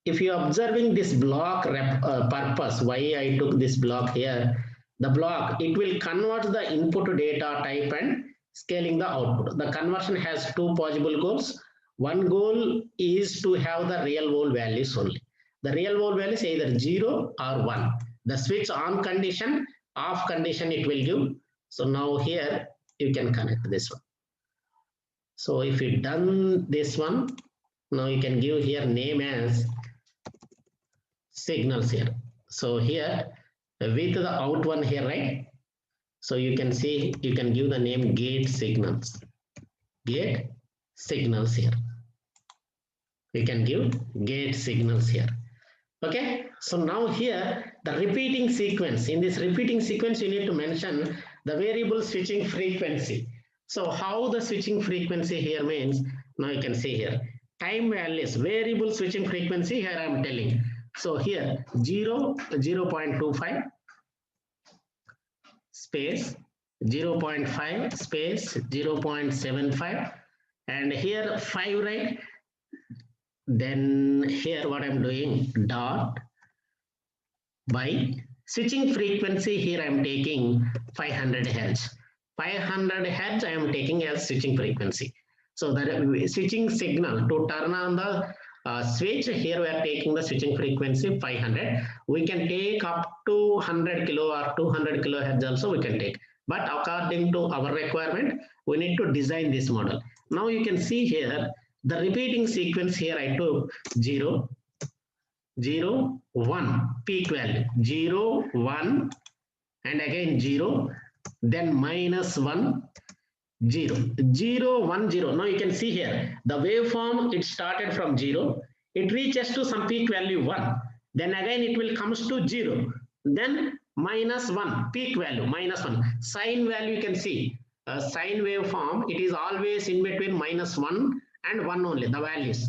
If you are observing this block purpose, why I took this block here, the block, it will convert the input data type and scaling the output. The conversion has 2 possible goals. One goal is to have the real world values only. The real world value is either 0 or 1. The switch on condition, off condition it will give. So now here you can connect this one. So if you done this one, now you can give here name as signals here. So here with the out one here, right? So you can see, you can give the name gate signals. Gate signals here. You can give gate signals here. Okay. So now here the repeating sequence. In this repeating sequence, you need to mention the variable switching frequency. So how the switching frequency here means, now you can see here. Time values, variable switching frequency here I am telling. So here 0.25 space 0.5 space 0.75 and here 5, right? Then here what I'm doing, dot by switching frequency here I'm taking 500 Hz. 500 Hz I am taking as switching frequency. So the switching signal to turn on the switch. Here we are taking the switching frequency 500. We can take up to 100 kilo or 200 kilohertz also we can take. But according to our requirement, we need to design this model. Now you can see here the repeating sequence. Here I took 0, 0, 1 peak value, 0, 1 and again 0, then minus 1, 0, 0, 1, 0. Now you can see here the waveform, it started from 0, it reaches to some peak value 1, then again it will comes to 0, then minus 1 peak value, minus 1 sine value. You can see a sine waveform, it is always in between minus 1 and 1 only, the values.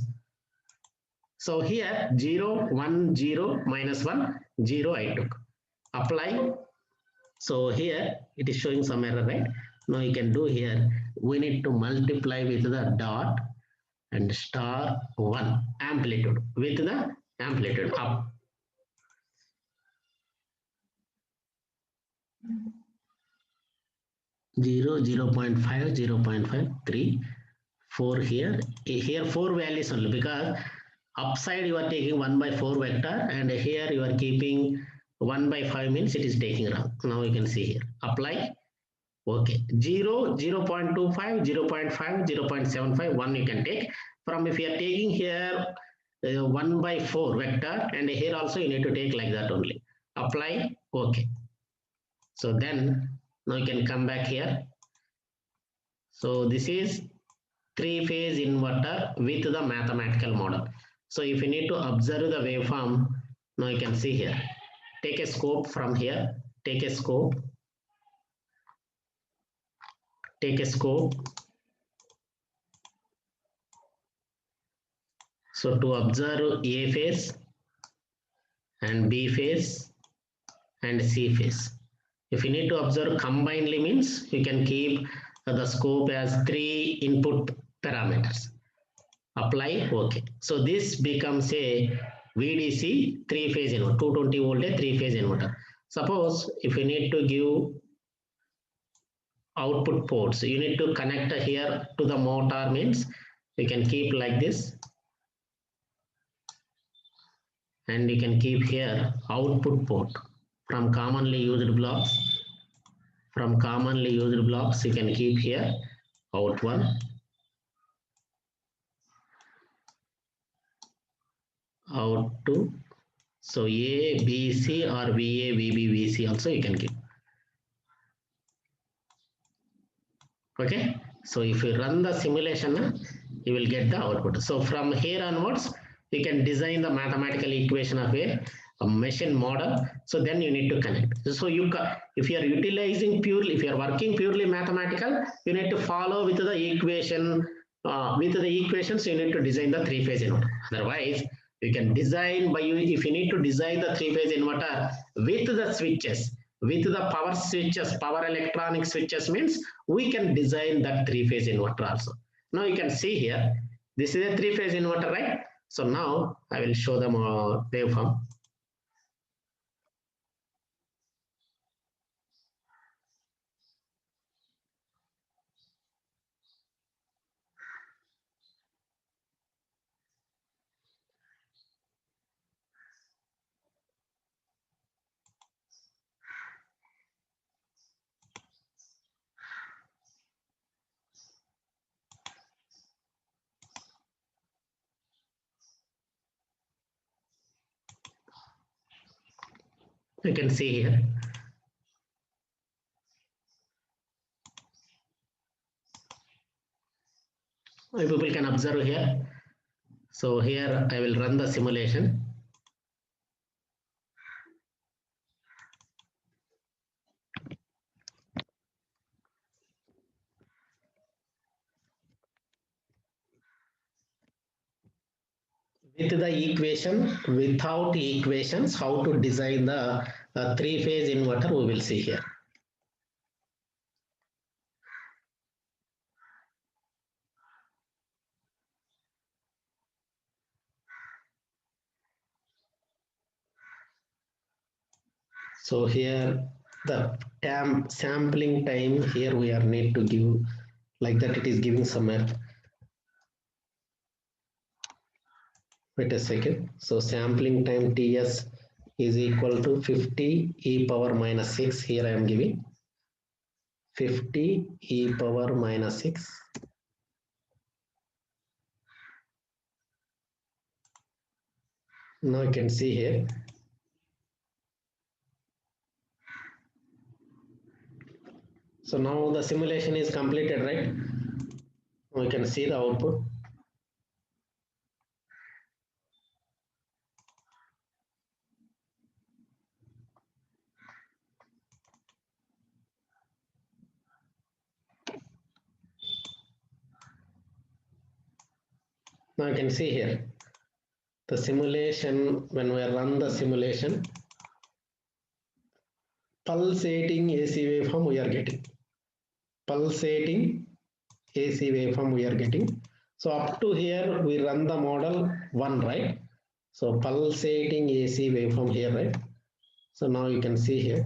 So here 0, 1, 0, minus 1, 0 I took. Apply. So here it is showing some error, right? Now you can do here, we need to multiply with the dot and star 1 amplitude with the amplitude up. Zero, 0.5, 0.5, 3, 4 here. Here 4 values only, because upside you are taking 1/4 vector and here you are keeping 1/5 means it is taking wrong. Now you can see here. Apply. Okay, 0, 0.25, 0.5, 0.75, 1 you can take. From if you are taking here 1/4 vector and here also you need to take like that only. Apply. Okay. So then now you can come back here. So this is 3-phase inverter with the mathematical model. So if you need to observe the waveform, now you can see here. Take a scope from here. Take a scope. Take a scope. So to observe A phase and B phase and C phase. If you need to observe combinedly means you can keep the scope as 3 input parameters. Apply. Okay. So this becomes a VDC 3-phase inverter, 220 voltage 3-phase inverter. Suppose if you need to give output ports, you need to connect here to the motor means you can keep like this, and you can keep here output port from commonly used blocks. From commonly used blocks you can keep here out 1, out 2. So A, B, C or VA, VB, VC also you can keep. Okay, so if you run the simulation, you will get the output. So from here onwards, you can design the mathematical equation of a machine model. So then you need to connect. So if you are utilizing purely, if you are working purely mathematical, you need to follow with the equation. With the equations, you need to design the 3-phase inverter. Otherwise, you can design by if you need to design the 3-phase inverter with the switches. With the power switches, power electronic switches means we can design that 3-phase inverter also. Now you can see here, this is a 3-phase inverter, right? So now I will show them a waveform. You can see here. People can observe here. So here I will run the simulation. With the equation, without equations, how to design the 3-phase inverter, we will see here. So here the sampling time, here we are need to give like that, it is giving some error. Wait a second. So sampling time Ts is equal to 50 e power minus 6. Here I am giving 50 e power minus 6. Now you can see here. So now the simulation is completed, right? We can see the output. Now you can see here the simulation. When we run the simulation, pulsating AC waveform we are getting. Pulsating AC waveform we are getting. So up to here we run the model 1, right? So pulsating AC waveform here, right? So now you can see here.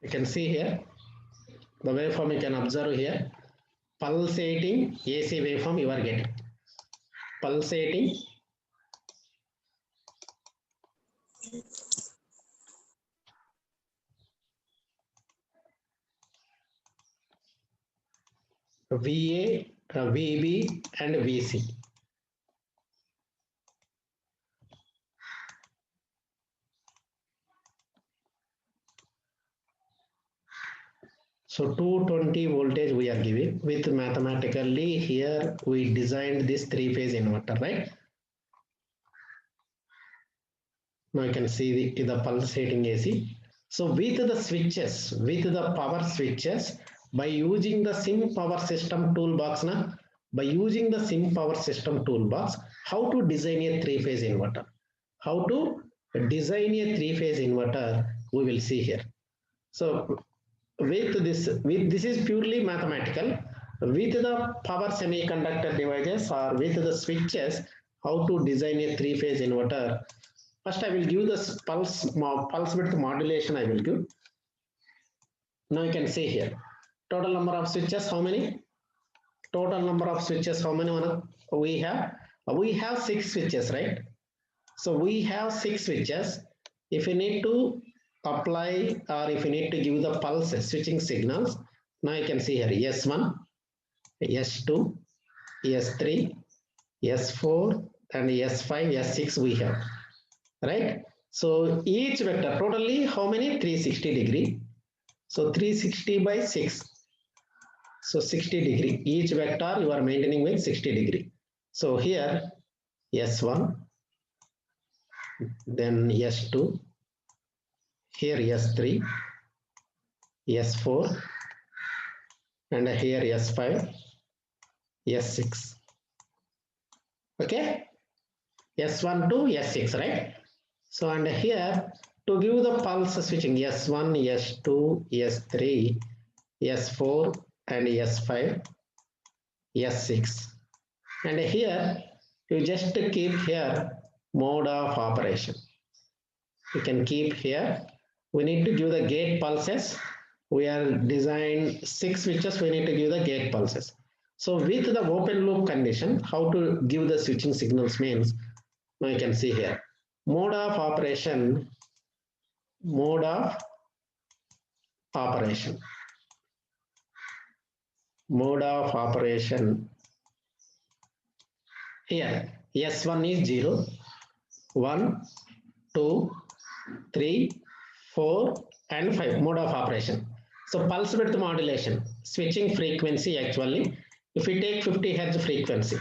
You can see here the waveform. You can observe here pulsating AC waveform you are getting. Pulsating VA, VB and VC. So 220 voltage we are giving with mathematically here we designed this 3-phase inverter, right? Now you can see the pulsating AC. So with the switches, with the power switches, by using the SIM power system toolbox, by using the SIM power system toolbox, how to design a 3-phase inverter? How to design a 3-phase inverter we will see here. So with this is purely mathematical. With the power semiconductor devices or with the switches, how to design a 3-phase inverter. First I will give this pulse width modulation I will give. Now you can see here total number of switches how many? Total number of switches how many we have? We have 6 switches, right? So we have 6 switches. If you need to apply or if you need to give the pulse switching signals, now you can see here S1, S2, S3, S4 and S5, S6 we have, right? So each vector totally how many? 360 degree. So 360 by 6. So 60 degree. Each vector you are maintaining with 60 degree. So here S1, then S2, here S3, S4 and here S5, S6. Okay, S1 to S6, right? So and here to give the pulse switching S1, S2, S3, S4 and S5, S6. And here you just keep here mode of operation. You can keep here. We need to give the gate pulses. We are designed 6 switches. We need to give the gate pulses. So with the open loop condition, how to give the switching signals means, now you can see here mode of operation. Mode of operation. Mode of operation. Here S1 is 0, 1, 2, 3, 4 and 5. Mode of operation. So pulse width modulation, switching frequency actually, if we take 50 Hz frequency,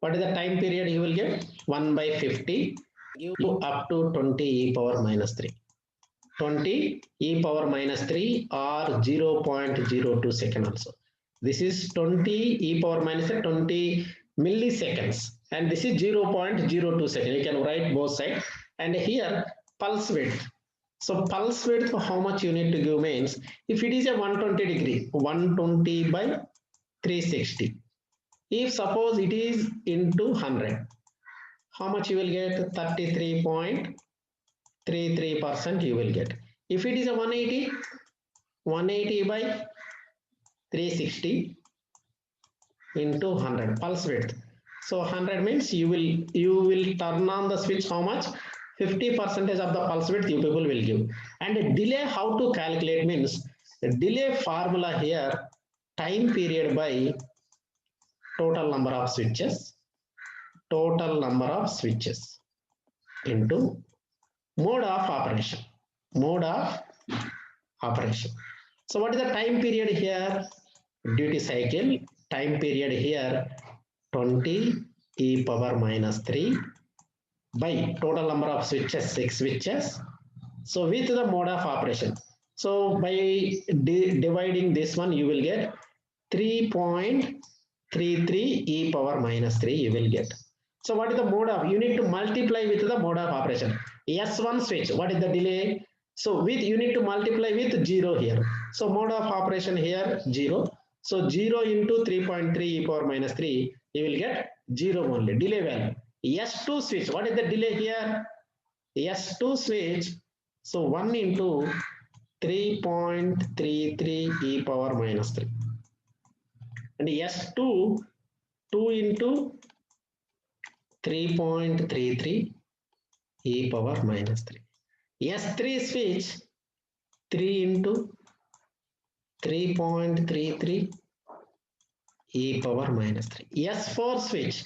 what is the time period you will get? 1 by 50 give up to 20 e power minus 3. 20 e power minus 3 or 0.02 second also. This is 20 e power minus 3, 20 milliseconds and this is 0.02 second. You can write both sides and here pulse width. So pulse width, how much you need to give means, if it is a 120 degree, 120 by 360. If suppose it is into 100, how much you will get? 33.33% you will get. If it is a 180, 180 by 360 into 100 pulse width. So 100 means you will turn on the switch, how much? 50% of the pulse width you people will give. And delay, how to calculate means, the delay formula here, time period by total number of switches into mode of operation. So what is the time period here? Duty cycle time period here 20 e power minus 3 by total number of switches, 6 switches. So with the mode of operation. So by dividing this one, you will get 3.33 e power minus 3 you will get. So what is the mode of? You need to multiply with the mode of operation. S1 switch, what is the delay? So with you need to multiply with 0 here. So mode of operation here 0. So 0 into 3.3 e power minus 3, you will get 0 only, delay value. S2 switch, what is the delay here? S2 switch, so 1 into 3.33 e power minus 3. And S2, 2 into 3.33 e power minus 3. S3 switch, 3 into 3.33 e power minus 3. S4 switch,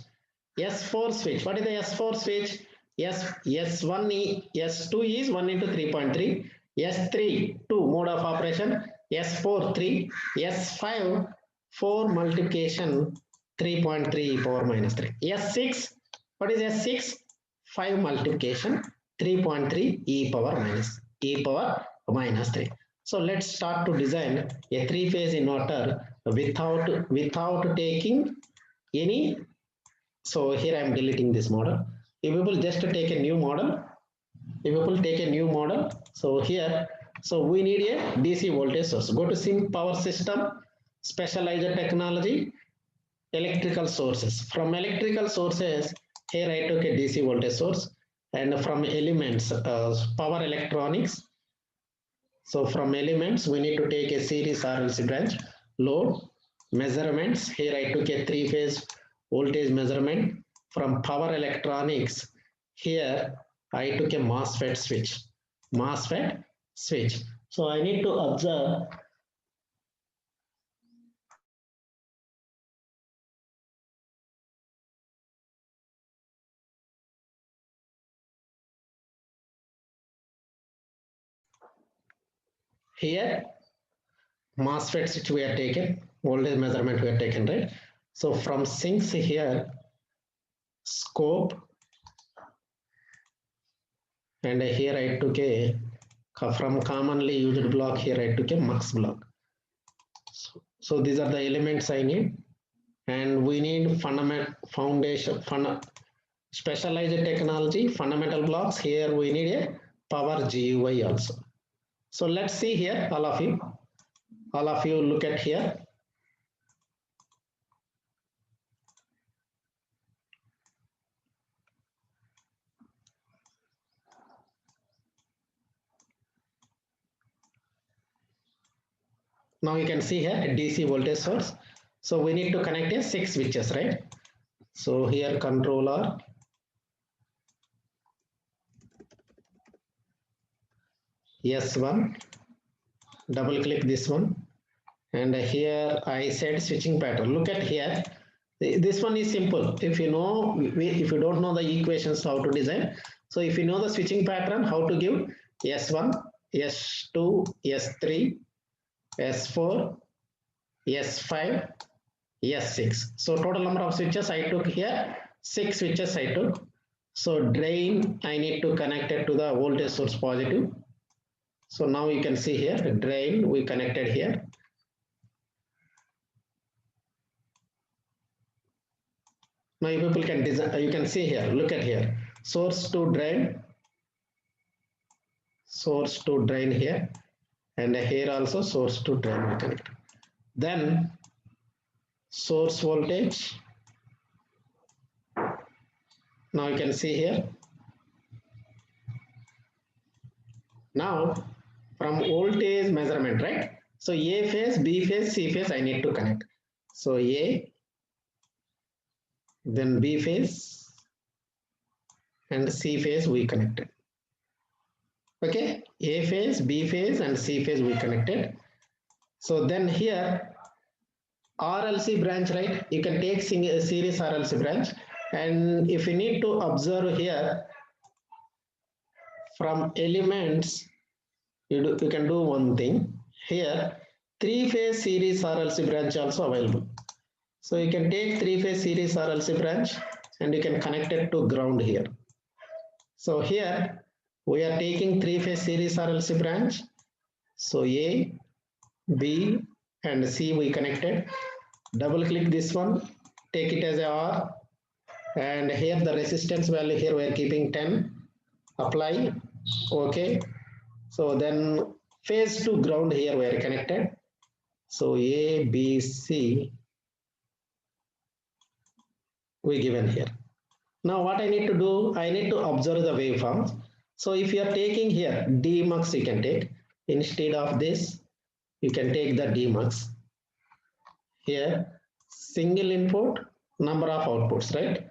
what is the S4 switch? S1 S2 is 1 into 3.3, S3 2 mode of operation, S4 3, S5 4 multiplication 3.3 e power minus 3. S6, what is S6? 5 multiplication 3.3 e power minus 3. So let's start to design a 3-phase inverter without taking any. So here I am deleting this model. If we will just take a new model, so here, so we need a DC voltage source. Go to Sim Power System, Specialized Technology, Electrical Sources. From electrical sources, here I took a DC voltage source, and from elements, power electronics. So from elements, we need to take a series RLC branch, load, measurements. Here I took a 3-phase voltage measurement. From power electronics, here I took a MOSFET switch. So I need to observe here MOSFET switch we are taken, voltage measurement we are taken, right? So from sinks here, scope, and here I took a, from commonly used block, here I took a mux block. So these are the elements I need, and we need specialized technology, fundamental blocks. Here we need a power GUI also. So let's see here, all of you look at here. Now you can see here a DC voltage source. So we need to connect a 6 switches, right? So here controller, S1, double click this one, and here I said switching pattern. Look at here. This one is simple. If you don't know the equations how to design, so if you know the switching pattern, how to give S1, S2, S3, S4, S5, S6. So total number of switches I took here, 6 switches I took. So drain, I need to connect it to the voltage source positive. So now you can see here, drain we connected here. Now you people can design, you can see here, look at here, source to drain. source to drain here, and here also source to drain we connect. Then source voltage, now you can see here. Now from voltage measurement, right? So A phase, B phase, C phase I need to connect. So A, then B phase and C phase we connected. Okay, A phase, B phase and C phase we connected. So then here RLC branch, right? You can take series RLC branch, and if you need to observe here from elements, you can do one thing. Here 3-phase series RLC branch also available. So you can take 3-phase series RLC branch and you can connect it to ground here. So here we are taking 3-phase series RLC branch. So A, B and C we connected. Double click this one, take it as a R, and here the resistance value here we are keeping 10. Apply. Okay. So then phase to ground here we are connected. So A, B, C we given here. Now what I need to do, I need to observe the waveforms. So if you are taking here Dmux, you can take, instead of this you can take the Dmux. Here single input, number of outputs, right?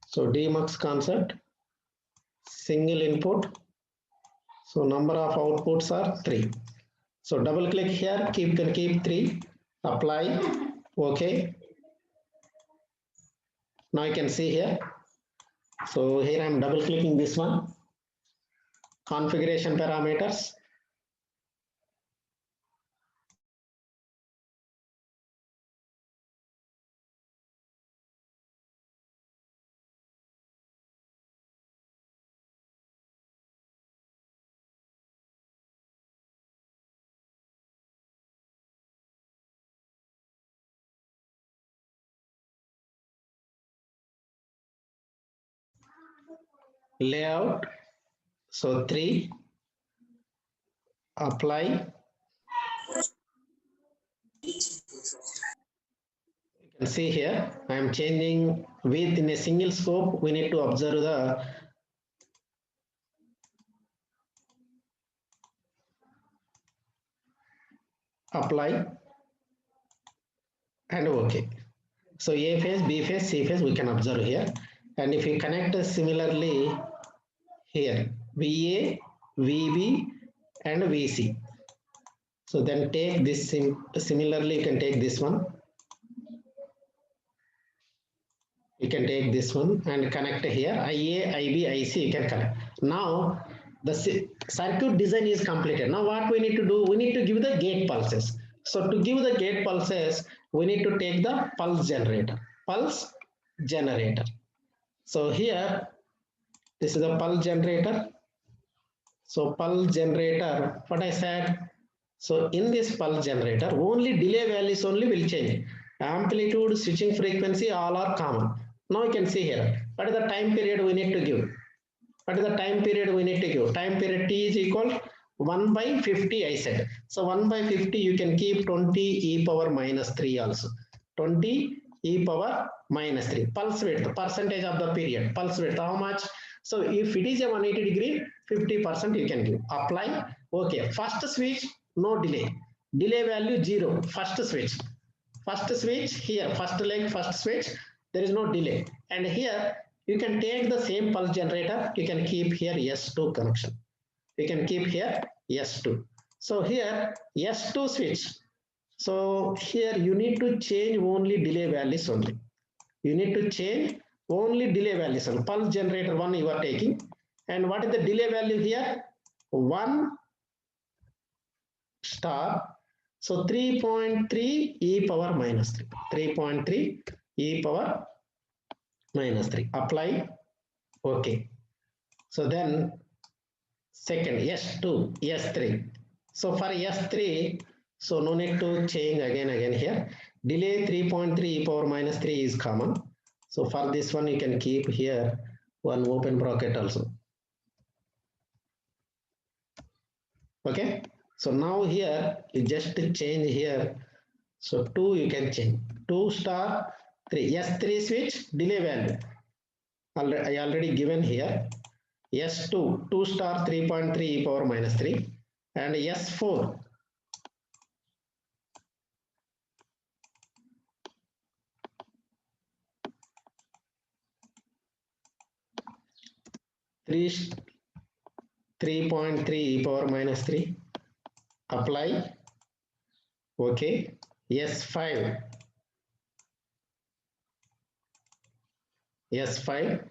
So Dmux concept, single input, so number of outputs are 3. So double click here, keep 3, apply. Okay, now you can see here. So here I am double clicking this one, configuration parameters. Layout, so 3, apply. You can see here I am changing width in a single scope. We need to observe the apply and OK. So A phase, B phase, C phase we can observe here, and if you connect similarly here VA, VB and VC, so then take this similarly you can take this one, you can take this one and connect here IA, IB, IC you can connect. Now the circuit design is completed. Now what we need to do, we need to give the gate pulses. So to give the gate pulses we need to take the pulse generator. So here this is the pulse generator. So pulse generator, what I said, so in this pulse generator only delay values only will change. Amplitude, switching frequency all are common. Now you can see here what is the time period we need to give. What is the time period we need to give? Time period T is equal 1 by 50 I said. So 1 by 50 you can keep 20 e power minus 3 also. 20 e power minus 3. Pulse width, percentage of the period. Pulse width, how much? So if it is a 180 degree, 50% you can give. Apply. Okay. First switch, no delay. Delay value 0. First switch. First switch here. First leg, first switch. There is no delay. And here you can take the same pulse generator. You can keep here S2 connection. You can keep here S2. So here S2 switch. So here you need to change only delay values only. You need to change only delay values only. Pulse generator 1 you are taking. And what is the delay value here? 1 star. So 3.3 e power minus 3. 3.3 e power minus 3. Apply. Okay. So then second S2, S3. So for S3, so no need to change again here. Delay 3.3 e power minus 3 is common. So for this one you can keep here one open bracket also. Okay, so now here you just change here. So 2 you can change 2 star 3 S3 switch delay value. I already given here S2 2 star 3.3 e power minus 3 and S4 3.3 e power minus 3. Apply. Okay. S5 S5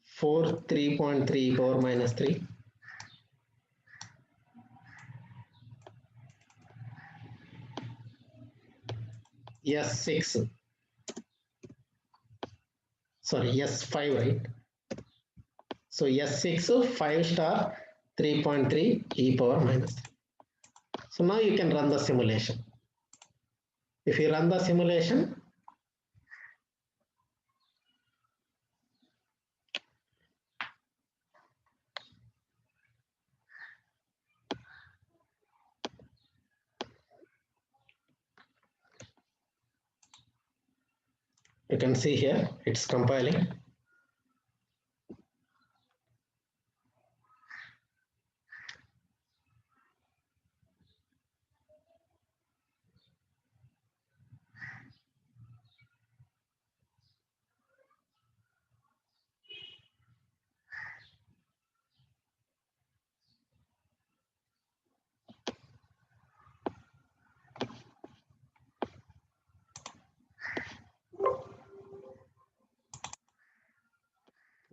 4 3.3 e power minus 3. S6 sorry S5 right. So S6 5 star 3.3 e power minus 3. So now you can run the simulation. If you run the simulation, you can see here it's compiling.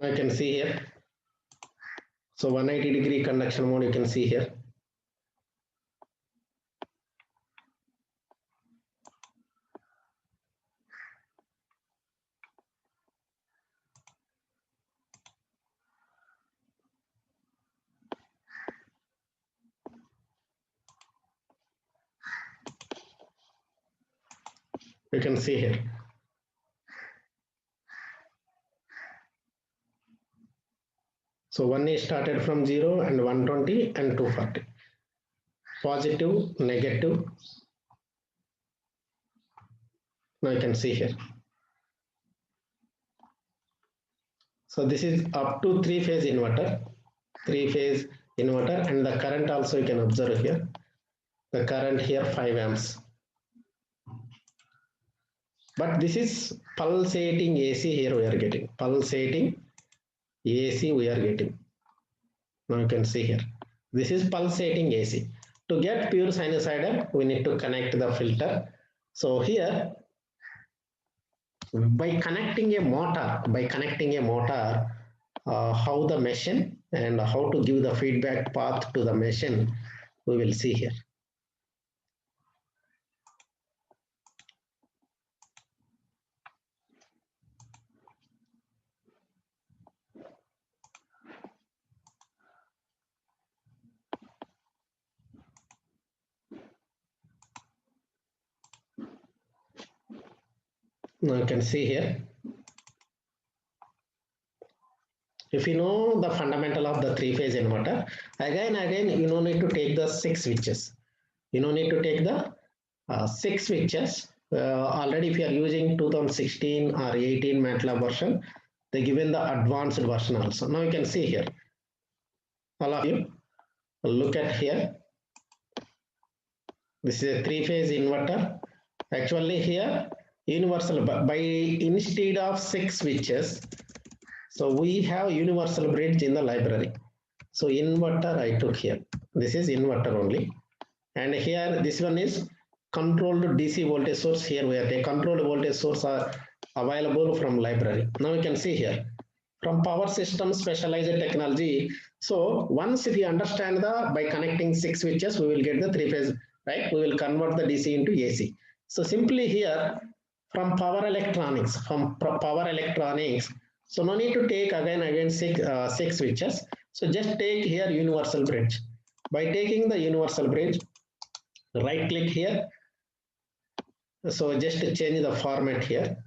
I can see here. So 180-degree conduction mode you can see here. You can see here. So one is started from 0 and 120 and 240. Positive, negative. Now you can see here. So this is up to 3-phase inverter. 3-phase inverter and the current also you can observe here. The current here 5 amps. But this is pulsating AC here we are getting. Pulsating AC we are getting. Now you can see here. This is pulsating AC. To get pure sinusoidal, we need to connect the filter. So here, by connecting a motor, how the machine and how to give the feedback path to the machine, we will see here. Now you can see here. If you know the fundamental of the 3-phase inverter, again you don't need to take the 6 switches. You don't need to take the 6 switches. Already if you are using 2016 or 18 MATLAB version, they given the advanced version also. Now you can see here. All of you look at here. This is a 3-phase inverter. Actually here universal by instead of 6 switches. So we have universal bridge in the library. So inverter I took here. This is inverter only. And here this one is controlled DC voltage source. Here we have a controlled voltage source are available from library. Now you can see here from power system specialized technology. So once if you understand the by connecting 6 switches, we will get the 3-phase, right? We will convert the DC into AC. So simply here from power electronics, so no need to take again 6 switches. So just take here universal bridge. By taking the universal bridge, right click here. So just change the format here.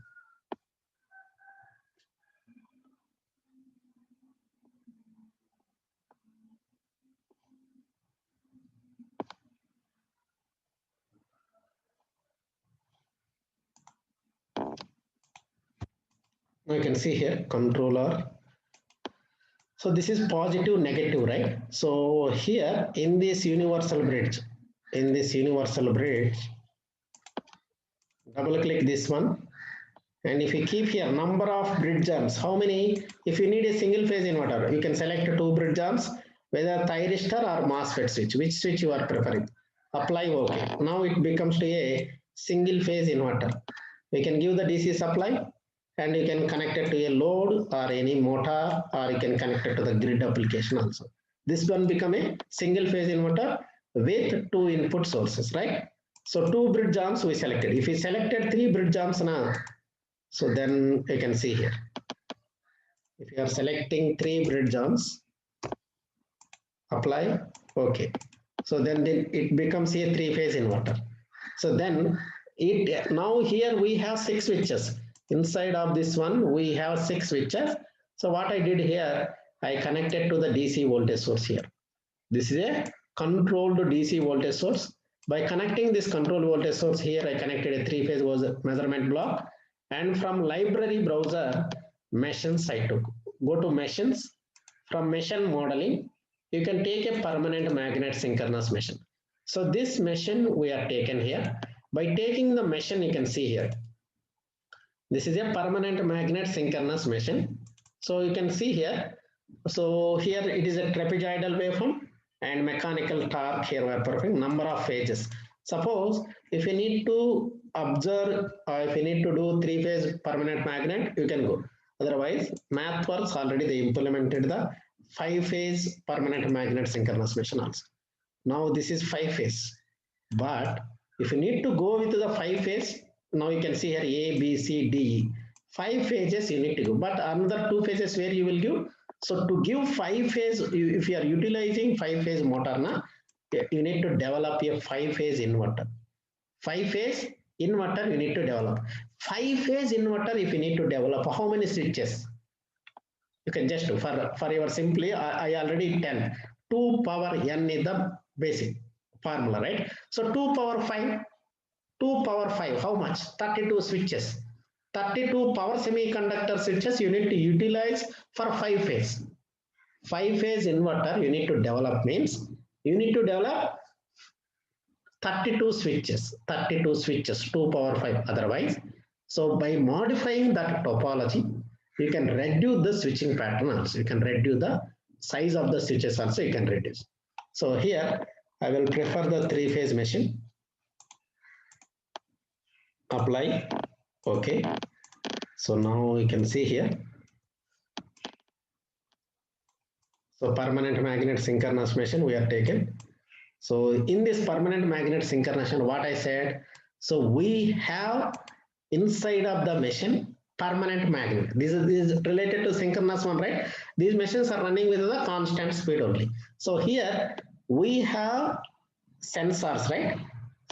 You can see here controller. So this is positive, negative, right? So here in this universal bridge, double click this one. And if you keep here number of bridge arms, how many? If you need a single phase inverter, you can select 2 bridge arms, whether thyristor or MOSFET switch, which switch you are preferring. Apply OK. Now it becomes to a single phase inverter. We can give the DC supply and you can connect it to a load or any motor, or you can connect it to the grid application also. This one become a single phase inverter with 2 input sources, right? So 2 bridge arms we selected. If we selected 3 bridge arms now, so then you can see here, if you are selecting 3 bridge arms, apply OK. So then it becomes a 3-phase inverter. So then now here we have 6 switches. Inside of this one we have 6 switches. So what I did here, I connected to the DC voltage source here. This is a controlled DC voltage source. By connecting this control voltage source here, I connected a 3-phase measurement block. And from library browser, machines I took. Go to machines. From machine modeling, you can take a permanent magnet synchronous machine. So this machine we are taken here. By taking the machine, you can see here. This is a permanent magnet synchronous machine. So you can see here. So here it is a trapezoidal waveform and mechanical torque here we are perfect. Number of phases. Suppose if you need to observe or if you need to do 3-phase permanent magnet, you can go. Otherwise, MathWorks already they implemented the 5-phase permanent magnet synchronous machine also. Now this is 5-phase. But if you need to go with the 5-phase, now you can see here A, B, C, D. 5 phases you need to go. But another 2 phases where you will give. So to give 5-phase, if you are utilizing 5-phase motor, na, you need to develop a 5-phase inverter. 5-phase inverter you need to develop. 5-phase inverter if you need to develop, how many switches? You can just do for your simply, I already 10. 2 power n is the basic formula, right? So 2 power 5, how much? 32 switches. 32 power semiconductor switches you need to utilize for 5-phase. 5-phase inverter you need to develop means you need to develop 32 switches, 2 power 5 otherwise. So by modifying that topology, you can reduce the switching pattern also. You can reduce the size of the switches also, you can reduce. So here I will prefer the 3-phase machine. Apply. Okay. So now you can see here. So permanent magnet synchronous machine we are taken. So in this permanent magnet synchronization, what I said, so we have inside of the machine permanent magnet. This is related to synchronous one, right? These machines are running with the constant speed only. So here we have sensors, right?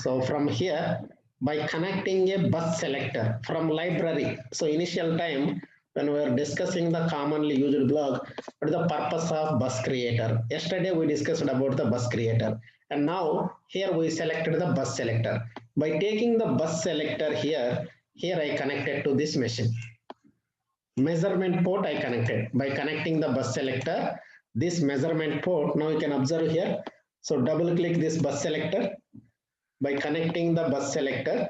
So from here, by connecting a bus selector from library. So initial time when we were discussing the commonly used block, what is the purpose of bus creator? Yesterday we discussed about the bus creator. And now here we selected the bus selector. By taking the bus selector here I connected to this machine. Measurement port I connected. By connecting the bus selector, this measurement port, now you can observe here. So double click this bus selector. By connecting the bus selector,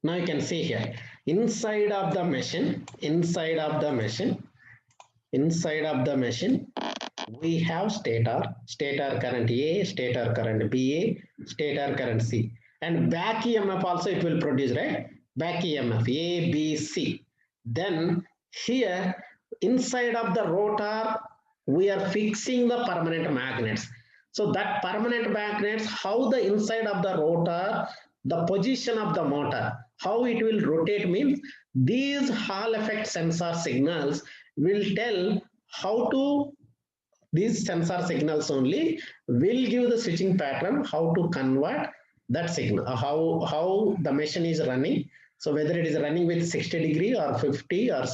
now you can see here, inside of the machine, we have stator current A, stator current B, stator current C, and back EMF also it will produce, right? Back EMF A, B, C. Then here inside of the rotor, we are fixing the permanent magnets. So that permanent magnets, how the inside of the rotor, the position of the motor, how it will rotate means these Hall effect sensor signals will tell how to, these sensor signals only will give the switching pattern, how to convert that signal, how the machine is running. So whether it is running with 60 degree or 50 or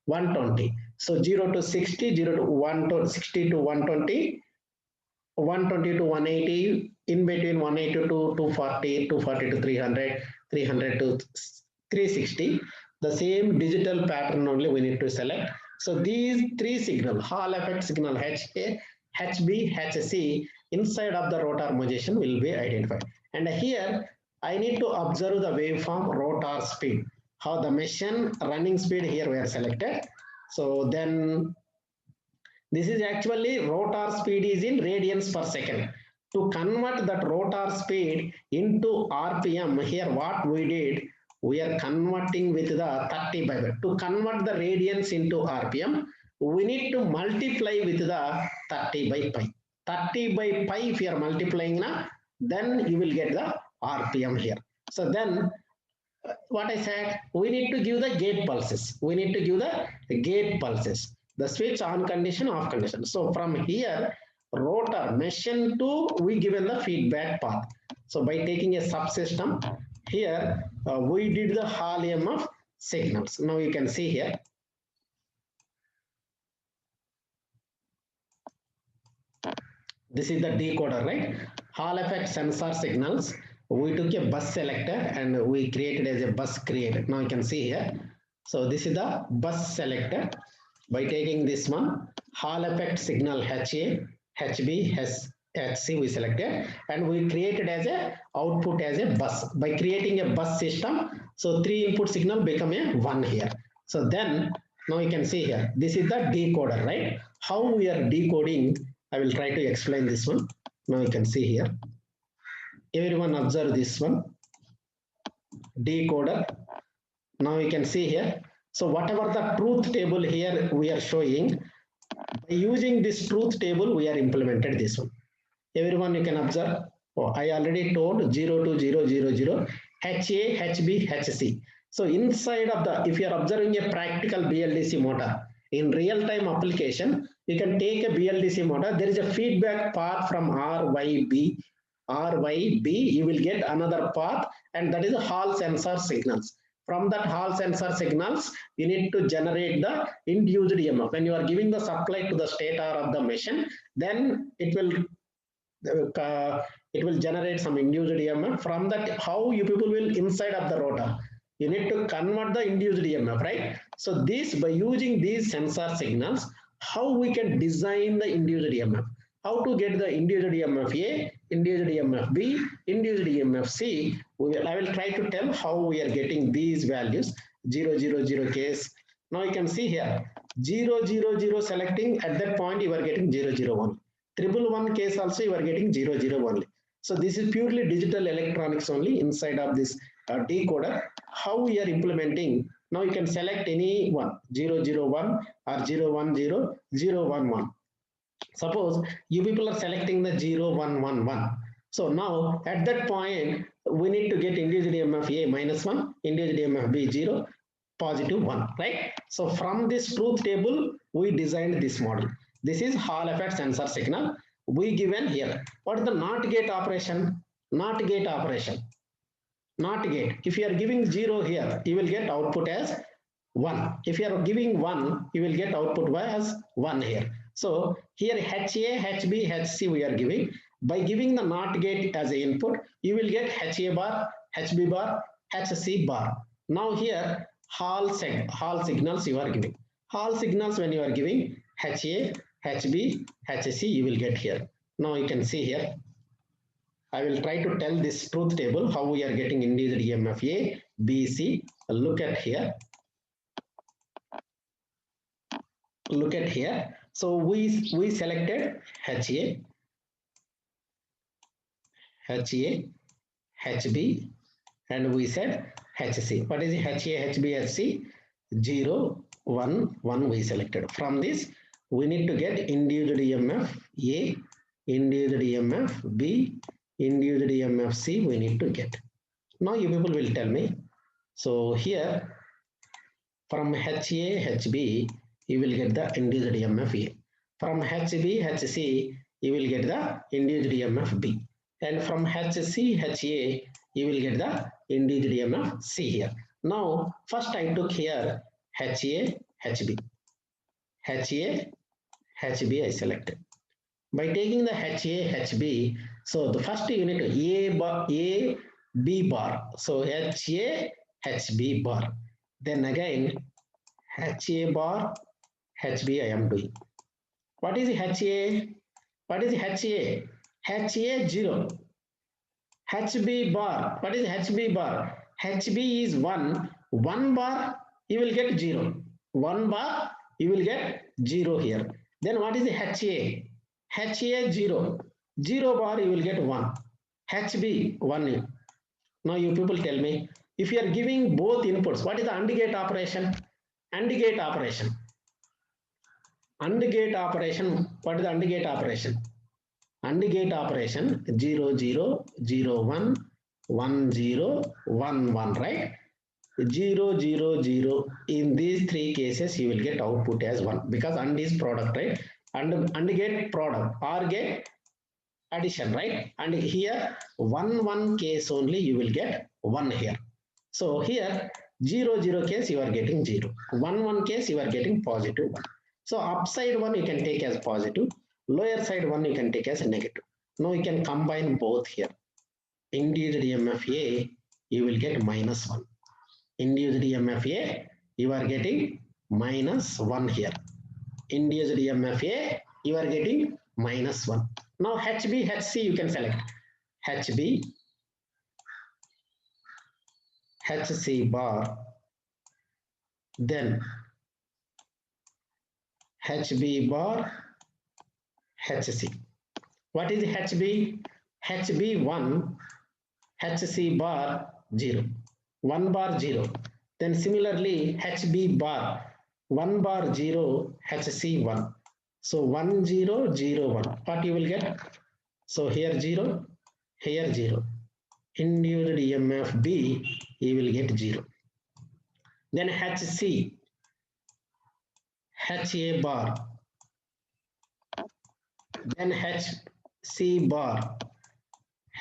120. So 0 to 60, 0 to 160 to 120, 120 to 180, in between 180 to 240, 240 to 300, 300 to 360. The same digital pattern only we need to select. So these three signal, Hall effect signal HA, HB, HC inside of the rotor modulation will be identified. And here I need to observe the waveform rotor speed. How the machine running speed here we are selected. So then this is actually rotor speed is in radians per second. To convert that rotor speed into RPM, here what we did, we are converting with the 30 by pi. To convert the radians into RPM, we need to multiply with the 30 by pi. 30 by pi, if you are multiplying, then you will get the RPM here. So then what I said, we need to give the gate pulses. We need to give the gate pulses. The switch on condition, off condition. So from here, rotor machine to we given the feedback path. So by taking a subsystem, here we did the Hall EMF signals. Now you can see here. This is the decoder, right? Hall effect sensor signals. We took a bus selector and we created as a bus creator. Now you can see here. So this is the bus selector. By taking this one, Hall effect signal HA, HB, HC we selected, and we created as a output as a bus. By creating a bus system, so 3 input signal become a 1 here. So then now you can see here, this is the decoder, right? How we are decoding, I will try to explain this one. Now you can see here. Everyone observe this one. Decoder. Now you can see here. So whatever the truth table here we are showing, by using this truth table, we are implemented this one. Everyone you can observe. Oh, I already told 0 to 0, 0, 0, HA, HB, HC. So inside of the, if you are observing a practical BLDC motor, in real-time application, you can take a BLDC motor. There is a feedback path from RYB, you will get another path, and that is a Hall sensor signals. From that Hall sensor signals, you need to generate the induced EMF. When you are giving the supply to the stator of the machine, then it will generate some induced EMF. From that, how you people will inside of the rotor, you need to convert the induced EMF, right? So this, by using these sensor signals, how we can design the induced EMF, how to get the induced EMF A, induced EMF B, induced EMF C. I will try to tell how we are getting these values. 0, 0, 0 case. Now you can see here 0, 0, 0 selecting, at that point you are getting 0, 0, 1. 111 case also you are getting 0, 0 only. So this is purely digital electronics only inside of this decoder. How we are implementing, now you can select any one, 0, 0, 1 or 0, 1, 0, 0, 1, 1. Suppose you people are selecting the 0, 1, 1, 1. So now at that point, we need to get induced EMF A -1, induced EMF B 0, positive 1, right? So from this truth table, we designed this model. This is Hall effect sensor signal. We given here. What is the NOT gate operation? NOT gate operation. NOT gate. If you are giving 0 here, you will get output as 1. If you are giving 1, you will get output as 1 here. So here HA, HB, HC we are giving. By giving the NOT gate as an input, you will get HA bar, HB bar, HC bar. Now here Hall signals you are giving. Hall signals when you are giving HA, HB, HC you will get here. Now you can see here. I will try to tell this truth table how we are getting induced EMF A, B, C. Look at here. Look at here. So we selected HA, HB, and we said HC. What is HA, HB, HC? 0, 1, 1 we selected. From this, we need to get induced EMF A, induced EMF B, induced EMF C we need to get. Now you people will tell me. So here from HA, HB, you will get the induced EMF A. From HB, HC, you will get the induced EMF B. And from HC, HA, you will get the induced EMF C here. Now, first I took here HA, HB. HA, HB I selected. By taking the HA, HB, so the first unit A, B bar. So HA, HB bar. Then again HA bar, HB I am doing. What is HA? What is HA? HA 0. HB bar. What is HB bar? HB is 1. 1 bar you will get 0. 1 bar you will get 0 here. Then what is the HA? HA 0. 0 bar you will get 1. HB 1. Now you people tell me, if you are giving both inputs, what is the AND gate operation? AND gate operation. AND gate operation. What is the AND gate operation? AND gate operation 0 0 0 1 1 0 1 1, right? 0 0 0. In these three cases you will get output as 1 because AND is product, right? AND gate product, OR gate addition, right? And here 1 1 case only you will get 1 here. So here 0 0 case you are getting 0. 1 1 case you are getting positive 1. So upside 1 you can take as positive, lower side 1 you can take as negative. Now you can combine both here. Induced EMF A you will get minus 1. Induced EMF A you are getting minus 1 here. Induced EMF A you are getting minus 1. Now HB, HC you can select. HB, HC bar, then HB bar, HC. What is HB? HB 1, HC bar 0. 1 bar 0. Then similarly HB bar 1 bar 0, HC 1. So 1 0 0 1. What you will get? So here 0, here 0. Induced EMF B you will get 0. Then HC, HA bar, then HC bar,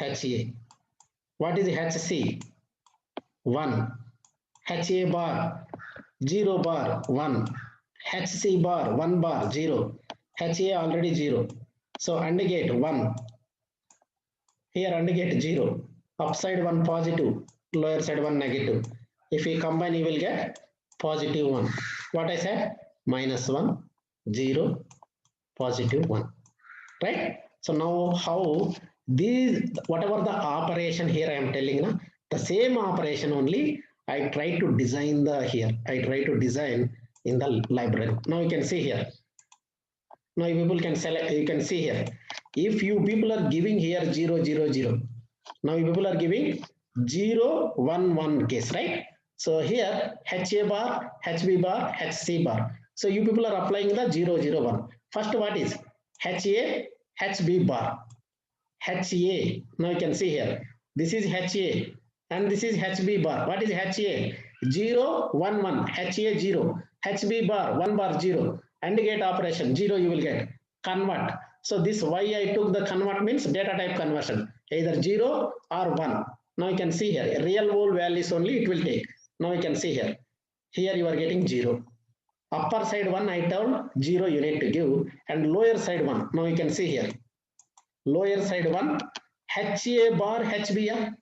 HA. What is HC? 1. HA bar 0 bar 1. HC bar 1 bar 0. HA already 0. So AND gate 1. Here AND gate 0. Upside 1 positive, lower side 1 negative. If we combine you will get positive 1. What I said? Minus 1, 0, positive 1. Right? So now how these, whatever the operation here I am telling now, the same operation only I try to design the here. I try to design in the library. Now you can see here. Now you people can select, you can see here. If you people are giving here 0 0 0. Now you people are giving 0 1 1 case, right? So here HA bar, HB bar, HC bar. So you people are applying the 0 0 1. First what is HA, HB bar, HA. Now you can see here. This is HA and this is HB bar. What is HA? 0 1 1. HA 0. HB bar 1 bar 0. AND gate operation 0 you will get. Convert. So this why I took the convert means data type conversion. Either 0 or 1. Now you can see here. Real world values only it will take. Now you can see here. Here you are getting 0. Upper side 1 I told 0 you need to give and lower side 1. Now you can see here. Lower side 1 HA bar HB.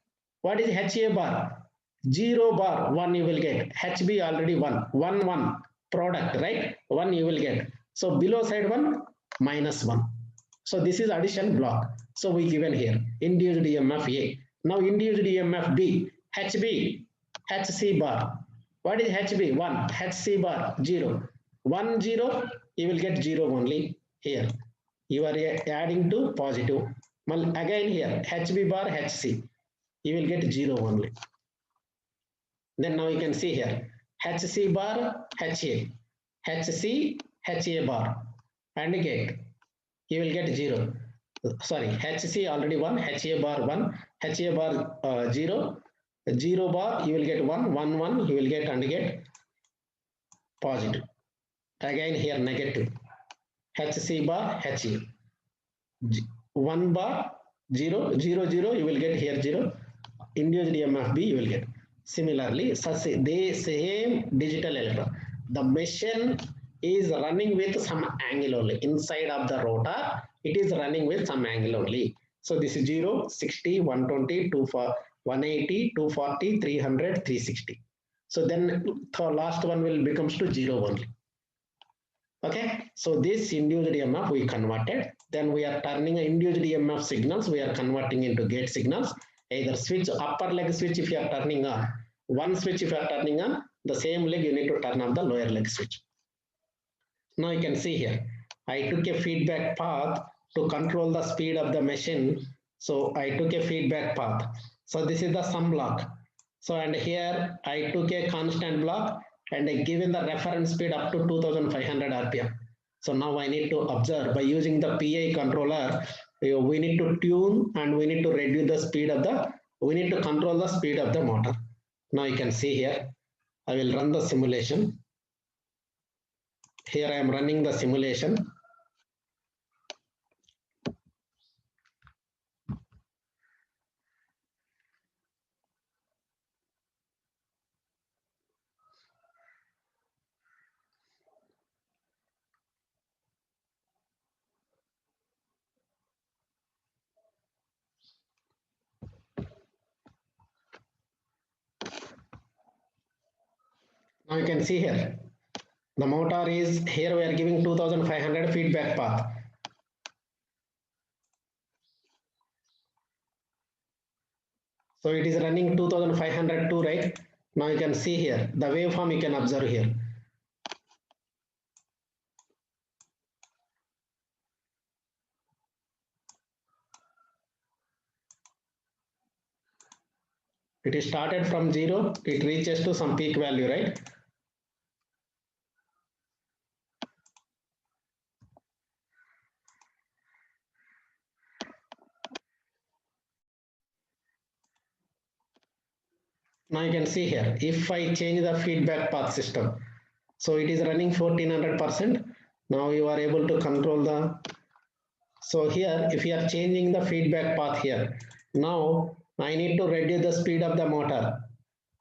What is HA bar? 0 bar 1 you will get. HB already 1. 1 1 product, right? 1 you will get. So below side 1 minus 1. So this is addition block. So we given here induced EMF A. Now induced EMF B. HB, HC bar. What is HB? 1. HC bar 0. 1 0 you will get 0 only here. You are adding to positive. Again here HB bar HC. You will get 0 only. Then now you can see here HC bar HA. HC HA bar and gate. You will get 0. Sorry, HC already 1, HA bar 1, HA bar 0, 0 bar you will get 1, 1 1 you will get AND gate positive. Again here negative. HC bar HA. 1 bar 0, 0 0 you will get here 0. Induced EMF B you will get. Similarly, such the same digital electron. The machine is running with some angle only. Inside of the rotor, it is running with some angle only. So this is 0, 60, 120, 180, 240, 300, 360. So then the last one will becomes to 0 only. Okay, so this induced EMF we converted. Then we are turning induced EMF signals, we are converting into gate signals. Either switch, upper leg switch if you are turning on, one switch if you are turning on, the same leg you need to turn on the lower leg switch. Now you can see here, I took a feedback path to control the speed of the machine. So I took a feedback path. So this is the sum block. So and here I took a constant block and I given the reference speed up to 2500 RPM. So now I need to observe by using the PI controller, we need to tune and we need to reduce the speed of the, we need to control the speed of the motor. Now you can see here, I will run the simulation. Here I am running the simulation. Now you can see here, the motor is here, we are giving 2500 feedback path. So it is running 2502, right? Now you can see here, the waveform you can observe here. It is started from 0, it reaches to some peak value, right? Now you can see here, if I change the feedback path system, so it is running 1400%. Now you are able to control the, so here if you are changing the feedback path here, now I need to reduce the speed of the motor.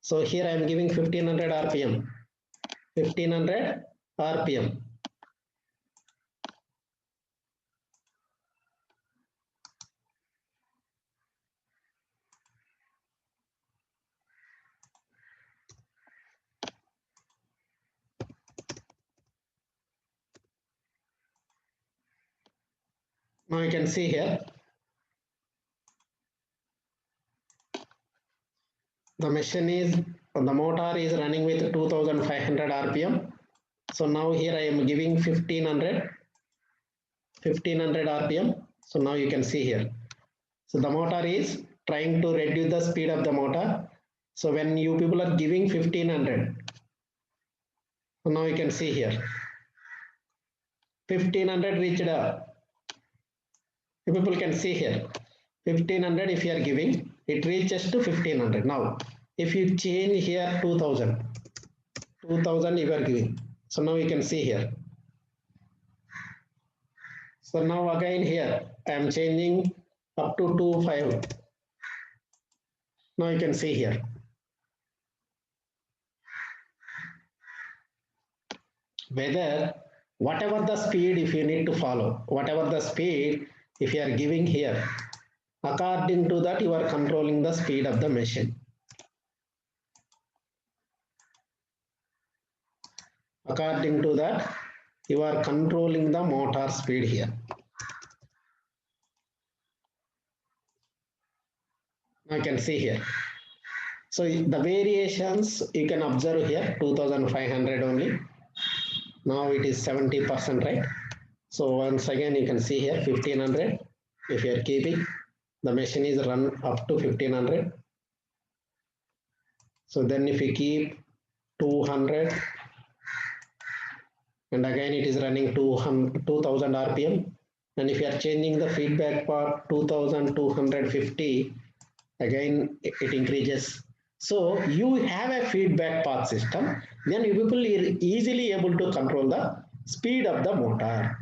So here I am giving 1500 RPM, 1500 RPM. Now you can see here, the machine is, the motor is running with 2500 RPM. So now here I am giving 1500 RPM. So now you can see here. So the motor is trying to reduce the speed of the motor. So when you people are giving 1500, so now you can see here, 1500 reached you people can see here, 1500 if you are giving, it reaches to 1500. Now if you change here 2000 you are giving, so now you can see here. So now again here I am changing up to 25. Now you can see here, whether whatever the speed if you need to follow, whatever the speed if you are giving here, according to that you are controlling the speed of the machine. According to that you are controlling the motor speed here. Now you can see here. So the variations you can observe here, 2500 only. Now it is 70%, right? So once again you can see here 1500. If you are keeping, the machine is run up to 1500. So then if you keep 200, and again it is running 2000 RPM. And if you are changing the feedback part 2250, again it increases. So you have a feedback path system, then you people are easily able to control the speed of the motor.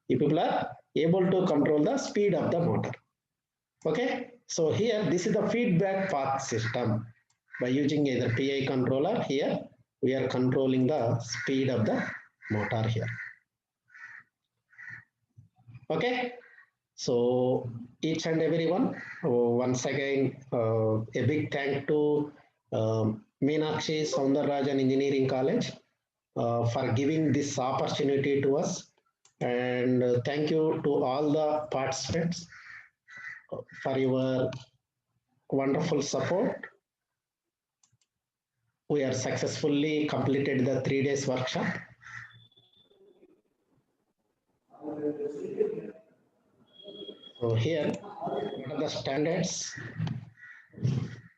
You people are able to control the speed of the motor. Okay, so here this is the feedback path system. By using either PI controller, here we are controlling the speed of the motor here. Okay, so each and everyone, once again a big thank to Meenakshi Soundarajan Engineering College for giving this opportunity to us. And thank you to all the participants for your wonderful support. We are successfully completed the 3 days workshop. So here, what are the standards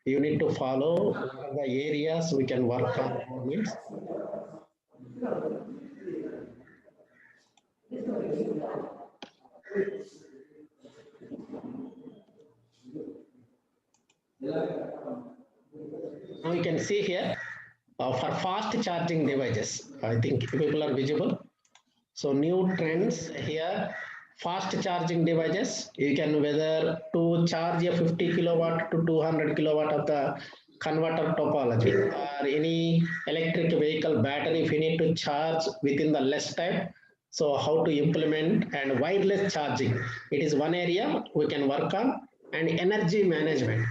you need to follow? What are the areas we can work on? Means now you can see here for fast charging devices. I think people are visible. So new trends here, fast charging devices. You can whether to charge a 50 kilowatt to 200 kilowatt of the converter topology or any electric vehicle battery if you need to charge within the less time. So how to implement and wireless charging. It is one area we can work on, and energy management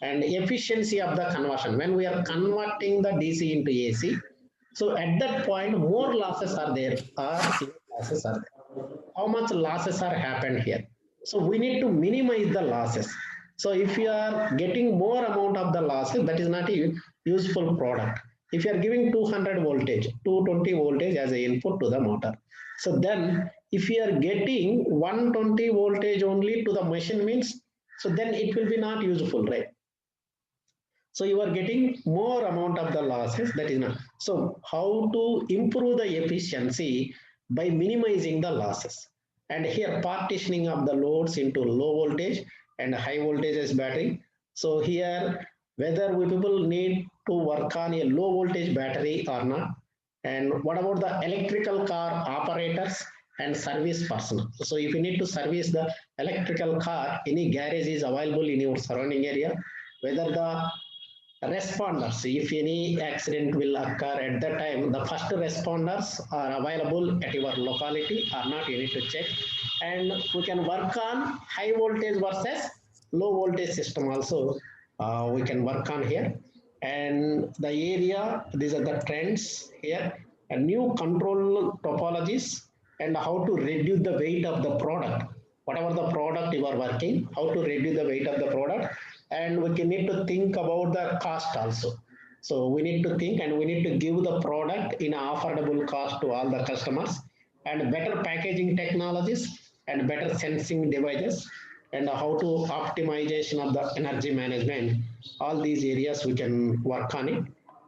and efficiency of the conversion. When we are converting the DC into AC, so at that point, more losses are there or losses are there. How much losses are happened here? So we need to minimize the losses. So if you are getting more amount of the losses, that is not a useful product. If you are giving 200 voltage, 220 voltage as a input to the motor. So then if you are getting 120 voltage only to the machine means, so then it will be not useful, right? So you are getting more amount of the losses, that is not. So how to improve the efficiency by minimizing the losses? And here partitioning of the loads into low voltage and high voltage as battery. So here whether we people need to work on a low voltage battery or not, and what about the electrical car operators and service personnel. So if you need to service the electrical car, any garage is available in your surrounding area, whether the responders, if any accident will occur at that time, the first responders are available at your locality or not, you need to check. And we can work on high voltage versus low voltage system also, we can work on here. And the area, these are the trends here, and new control topologies, and how to reduce the weight of the product, whatever the product you are working, how to reduce the weight of the product. And we can need to think about the cost also. So we need to think and we need to give the product in affordable cost to all the customers, and better packaging technologies and better sensing devices, and how to optimization of the energy management. All these areas we can work on it.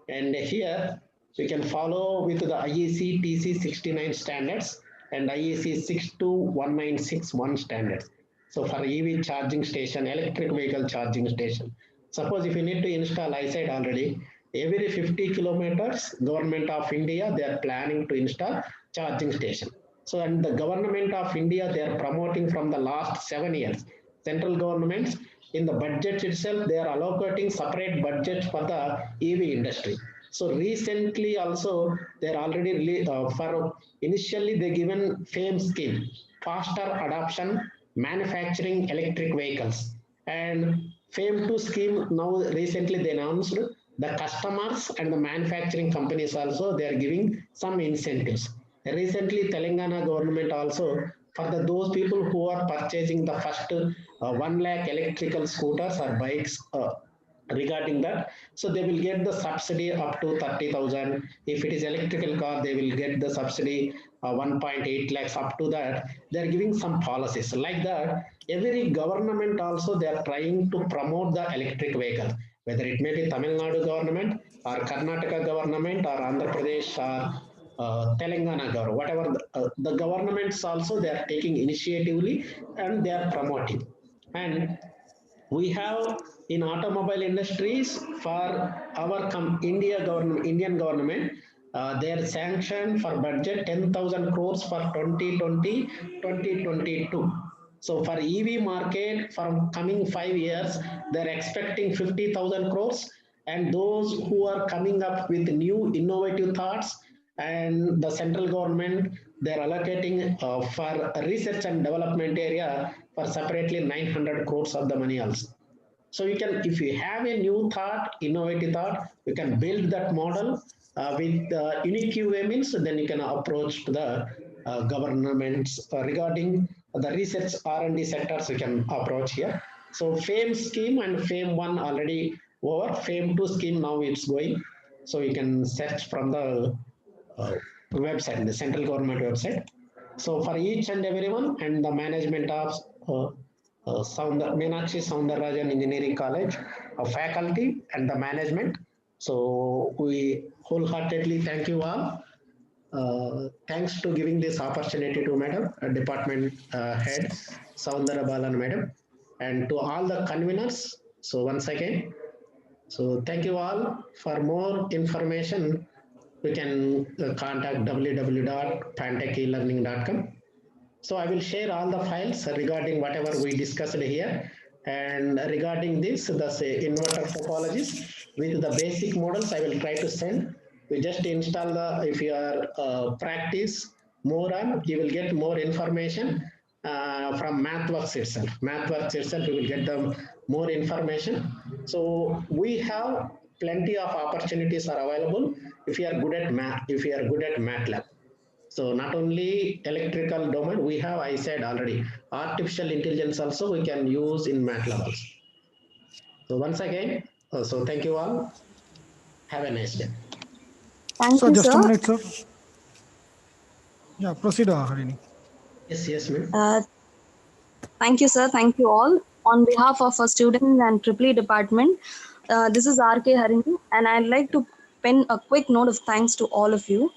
And here we can follow with the IEC TC 69 standards and IEC 62196 standards. So for EV charging station, electric vehicle charging station, suppose if you need to install, I said already, every 50 kilometers, government of India, they are planning to install charging station. So, and the government of India, they are promoting from the last 7 years. Central governments in the budget itself, they are allocating separate budget for the EV industry. So recently also, they're already for initially they given FAME scheme, faster adoption manufacturing electric vehicles, and FAME 2 scheme now recently they announced the customers and the manufacturing companies also they are giving some incentives. Recently Telangana government also for those people who are purchasing the first 1 lakh electrical scooters or bikes, regarding that, so they will get the subsidy up to 30,000. If it is electrical car, they will get the subsidy 1.8 lakhs. Up to that they are giving some policies like that. Every government also they are trying to promote the electric vehicle, whether it may be Tamil Nadu government or Karnataka government or Andhra Pradesh or Telangana government, whatever the governments also they are taking initiatively and they are promoting. And we have in automobile industries for our Indian government, their sanction for budget 10,000 crores for 2020-2022. So for EV market for coming 5 years, they're expecting 50,000 crores, and those who are coming up with new innovative thoughts, and the central government they're allocating for research and development area for separately 900 crores of the money also. So you can, if you have a new thought, innovative thought, you can build that model with unique QA means, then you can approach to the governments regarding the research R&D sectors. You can approach here. So FAME scheme and FAME 1 already over. FAME 2 scheme now it's going. So you can search from the website, the central government website. So for each and everyone, and the management of Meenakshi Soundarajan Engineering College, faculty and the management. So we wholeheartedly thank you all. Thanks to giving this opportunity to Madam, Department Head Soundara Balan Madam, and to all the conveners. So once again, so thank you all. For more information, you can contact www.pantechelearning.com. So I will share all the files regarding whatever we discussed here, and regarding this, the inverter topologies with the basic models I will try to send. We just install the, if you are practice more on, you will get more information from MathWorks itself. MathWorks itself, you will get the more information. So we have plenty of opportunities are available if you are good at math, if you are good at MATLAB. So not only electrical domain, we have, I said already, artificial intelligence also we can use in MATLAB also. So once again, so thank you all. Have a nice day. Thank So you, just a sir. minute, sir. Yeah, proceed, Harini. Yes, ma'am. Thank you, sir. Thank you all. On behalf of our students and Triple department, this is R.K. Harini, and I'd like to pen a quick note of thanks to all of you.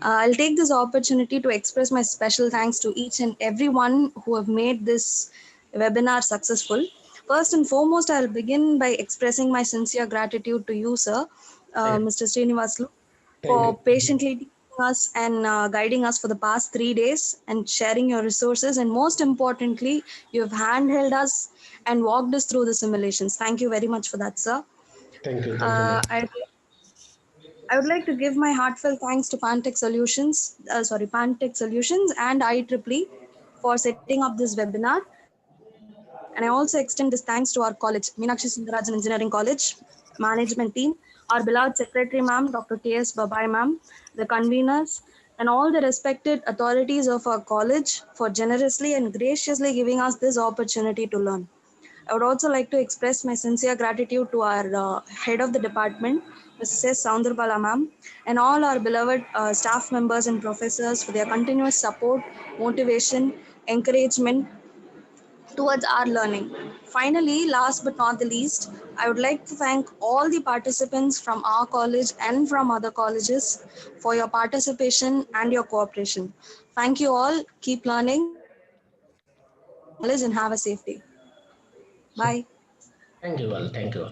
I'll take this opportunity to express my special thanks to each and everyone who have made this webinar successful. First and foremost, I'll begin by expressing my sincere gratitude to you, sir, Mr. Srinivaslu, Thank for you. patiently teaching us and guiding us for the past 3 days and sharing your resources. And most importantly, you have handheld us and walked us through the simulations. Thank you very much for that, sir. Thank you, Uh, ma'am. I I would like to give my heartfelt thanks to Pantech Solutions and IEEE for setting up this webinar. And I also extend this thanks to our college, Meenakshi Sundarajan Engineering College management team, our beloved Secretary Ma'am, Dr. K.S. Babai Ma'am, the conveners, and all the respected authorities of our college for generously and graciously giving us this opportunity to learn. I would also like to express my sincere gratitude to our head of the department, Mrs. S. Soundarabala ma'am, and all our beloved staff members and professors for their continuous support, motivation, encouragement towards our learning. Finally, last but not the least, I would like to thank all the participants from our college and from other colleges for your participation and your cooperation. Thank you all. Keep learning, keep spreading your knowledge, and have a safe day. So Bye. thank you all. Thank you all.